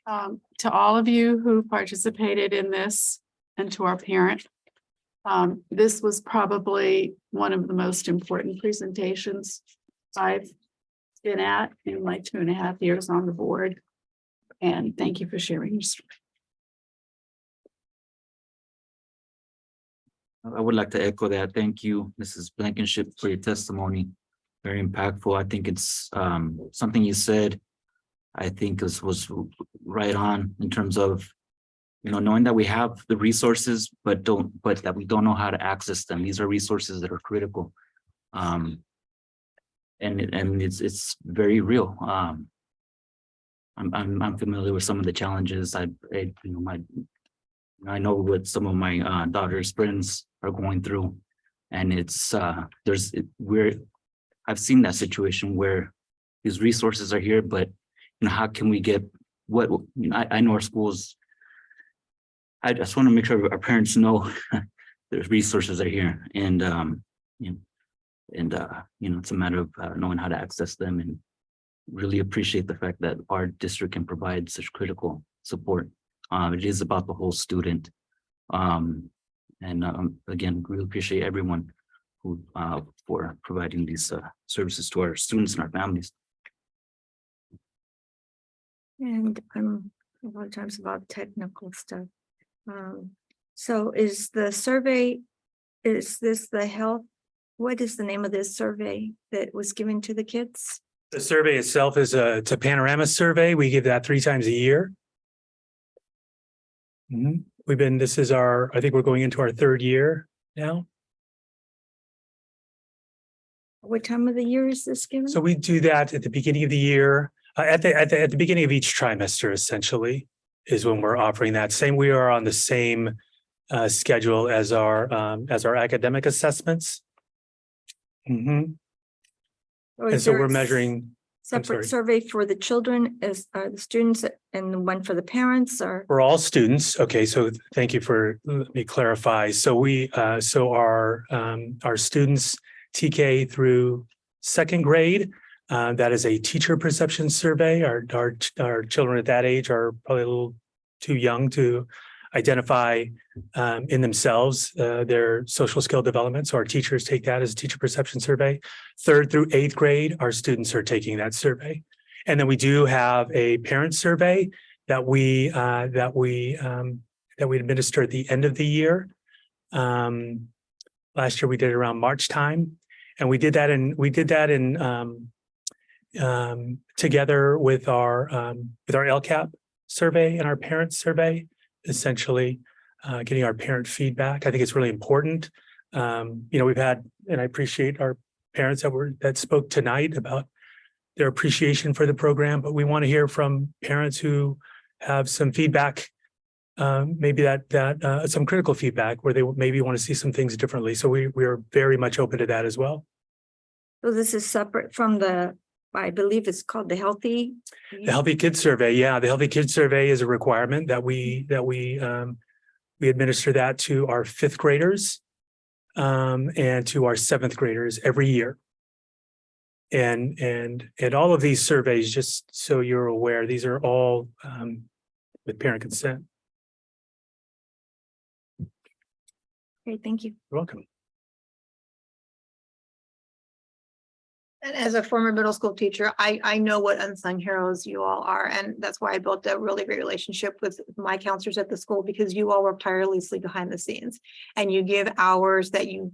To all of you who participated in this and to our parent, this was probably one of the most important presentations I've been at in my 2.5 years on the board. And thank you for sharing your story. I would like to echo that. Thank you, Mrs. Blankenship, for your testimony. Very impactful. I think it's something you said, I think was right on in terms of, knowing that we have the resources, but that we don't know how to access them. These are resources that are critical. And it's very real. I'm familiar with some of the challenges. I know what some of my daughter's friends are going through, and I've seen that situation where these resources are here, but how can we get what I know our schools. I just want to make sure our parents know the resources are here, and it's a matter of knowing how to access them, and really appreciate the fact that our district can provide such critical support. It is about the whole student, and again, really appreciate everyone who for providing these services to our students and our families. And a lot of times about technical stuff. So is the survey, is this the health? What is the name of this survey that was given to the kids? The survey itself is it's a panorama survey. We give that 3 times a year. This is I think we're going into our 3rd year now. What time of the year is this given? So we do that at the beginning of the year, at the beginning of each trimester, essentially, is when we're offering that. We are on the same schedule as our academic assessments. And so we're measuring. Separate survey for the children as the students and one for the parents, or for all students. Okay, so thank you for let me clarify. So our students TK through 2nd grade, that is a teacher perception survey. Our children at that age are probably a little too young to identify in themselves their social skill development. So our teachers take that as a teacher perception survey. 3rd through 8th grade, our students are taking that survey. And then we do have a parent survey that we administer at the end of the year. Last year we did it around March time, and we did that in together with our LCAP survey and our parent survey, essentially getting our parent feedback. I think it's really important We've had, and I appreciate our parents that spoke tonight about their appreciation for the program, but we want to hear from parents who have some feedback, maybe some critical feedback where they maybe want to see some things differently. So we are very much open to that as well. So this is separate from I believe it's called the Healthy. The Healthy Kids Survey, yeah, the Healthy Kids Survey is a requirement that we administer that to our 5th graders and to our 7th graders every year. And all of these surveys, just so you're aware, these are all with parent consent. Great, thank you. You're welcome. And as a former middle school teacher, I know what unsung heroes you all are. And that's why I built a really great relationship with my counselors at the school, because you all work tirelessly behind the scenes and you give hours that you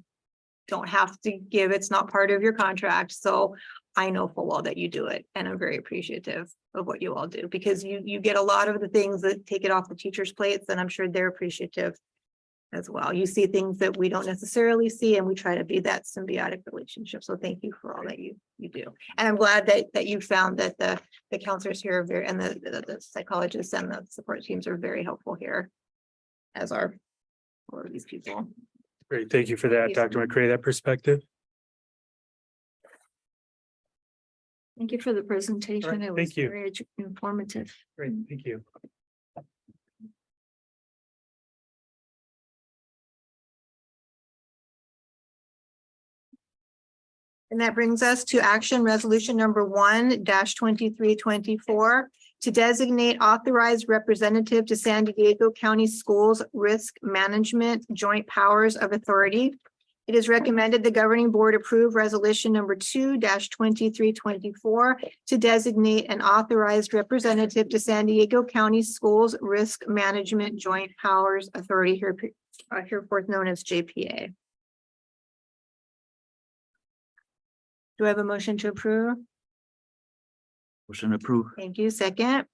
don't have to give. It's not part of your contract. So I know full well that you do it. And I'm very appreciative of what you all do, because you get a lot of the things that take it off the teachers' plates, and I'm sure they're appreciative as well. You see things that we don't necessarily see, and we try to be that symbiotic relationship. So thank you for all that you do. And I'm glad that you found that the counselors here are very, and the psychologists and the support teams are very helpful here, as are all of these people. Great, thank you for that, Dr. McCray, that perspective. Thank you for the presentation. Right, It was thank you. very informative. Great, thank you. And that brings us to action resolution number 1-2324 to designate authorized representative to San Diego County Schools Risk Management Joint Powers of Authority. It is recommended the governing board approve resolution number 2-2324 to designate an authorized representative to San Diego County Schools Risk Management Joint Powers Authority, hereforth known as JPA. Do I have a motion to approve? Motion approved. Thank you. Second.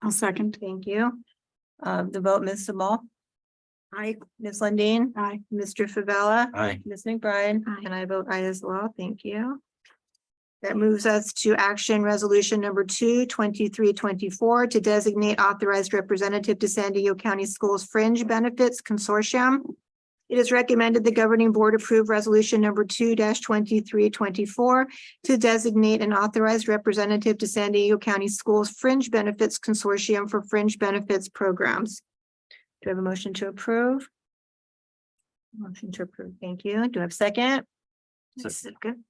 I'll second. Thank you. The vote, Ms. Sabal. Aye. Ms. Lundin. Aye. Mr. Favela. Aye. Ms. McBride. And I vote aye as well. Thank you. That moves us to action resolution number 2-2324 to designate authorized representative to San Diego County Schools Fringe Benefits Consortium. It is recommended the governing board approve resolution number 2-2324 to designate an authorized representative to San Diego County Schools Fringe Benefits Consortium for fringe benefits programs. Do I have a motion to approve? Motion to approve. Thank you. Do I have a second? Second.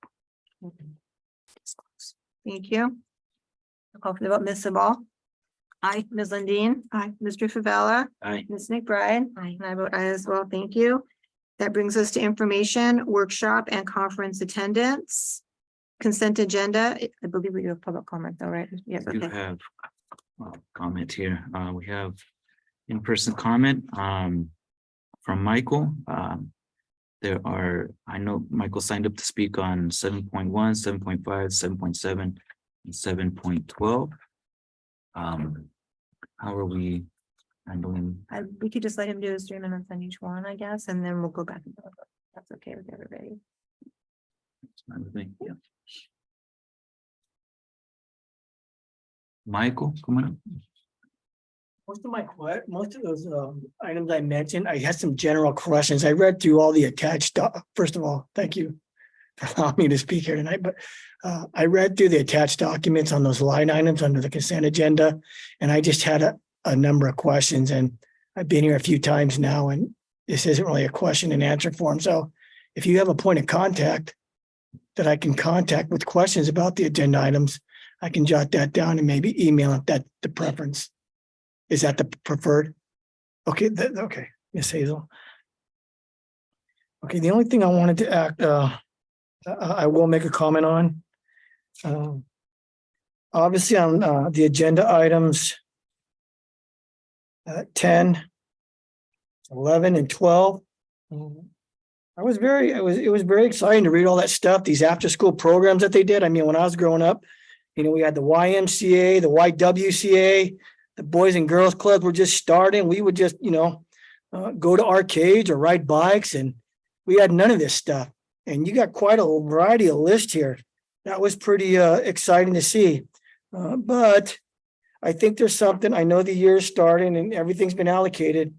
Thank you. I'll call for the vote. Ms. Sabal. Aye. Ms. Lundin. Aye. Mr. Favela. Aye. Ms. McBride. Aye. And I vote aye as well. Thank you. That brings us to information, workshop, and conference attendance. Consent agenda. I believe we do have public comment though, right? Yes, We okay. have comment here. We have in-person comment from Michael. I know Michael signed up to speak on 7.1, 7.5, 7.7, and 7.12. How are we handling? We could just let him do his 3 minutes on each one, I guess, and then we'll go back. And forth. That's okay with everybody. Yeah. Michael, come on. Most of those items I mentioned, I had some general questions. I read through all the attached, first of all, thank you for allowing me to speak here tonight, but I read through the attached documents on those line items under the consent agenda, and I just had a number of questions, and I've been here a few times now, and this isn't really a question and answer form. So if you have a point of contact that I can contact with questions about the agenda items, I can jot that down and maybe email if that's the preference. Is that the preferred? Okay, okay, Miss Hazel. Okay, the only thing I wanted to I will make a comment on. Obviously on the agenda items 10, 11, and 12. It was very exciting to read all that stuff, these after school programs that they did. I mean, when I was growing up, we had the YMCA, the YWCA, the Boys and Girls Clubs were just starting. We would just, go to arcades or ride bikes and we had none of this stuff. And you got quite a variety of list here. That was pretty exciting to see. But I think there's something, I know the year's starting and everything's been allocated.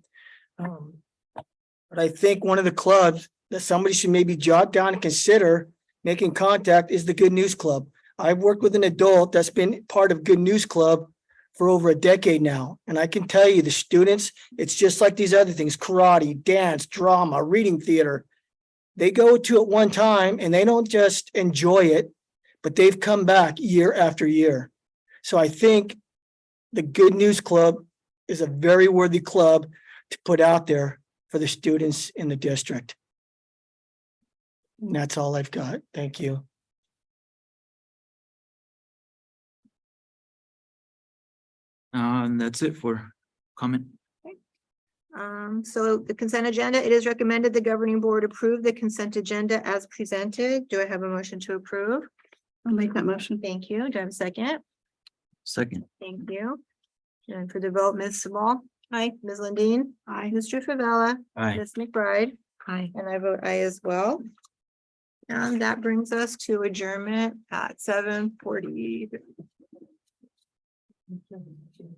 But I think one of the clubs that somebody should maybe jot down and consider making contact is the Good News Club. I've worked with an adult that's been part of Good News Club for over a decade now. And I can tell you the students, it's just like these other things, karate, dance, drama, reading theater. They go to it one time and they don't just enjoy it, but they've come back year after year. So I think the Good News Club is a very worthy club to put out there for the students in the district. And that's all I've got. Thank you. And that's it for comment. So the consent agenda, it is recommended the governing board approve the consent agenda as presented. Do I have a motion to approve? I'll make that motion. Thank you. Do I have a second? Second. Thank you. And for the vote, Ms. Sabal. Aye. Ms. Lundin. Aye. Mr. Favela. Aye. Ms. McBride. Aye. And I vote aye as well. And that brings us to adjournment at 7:40.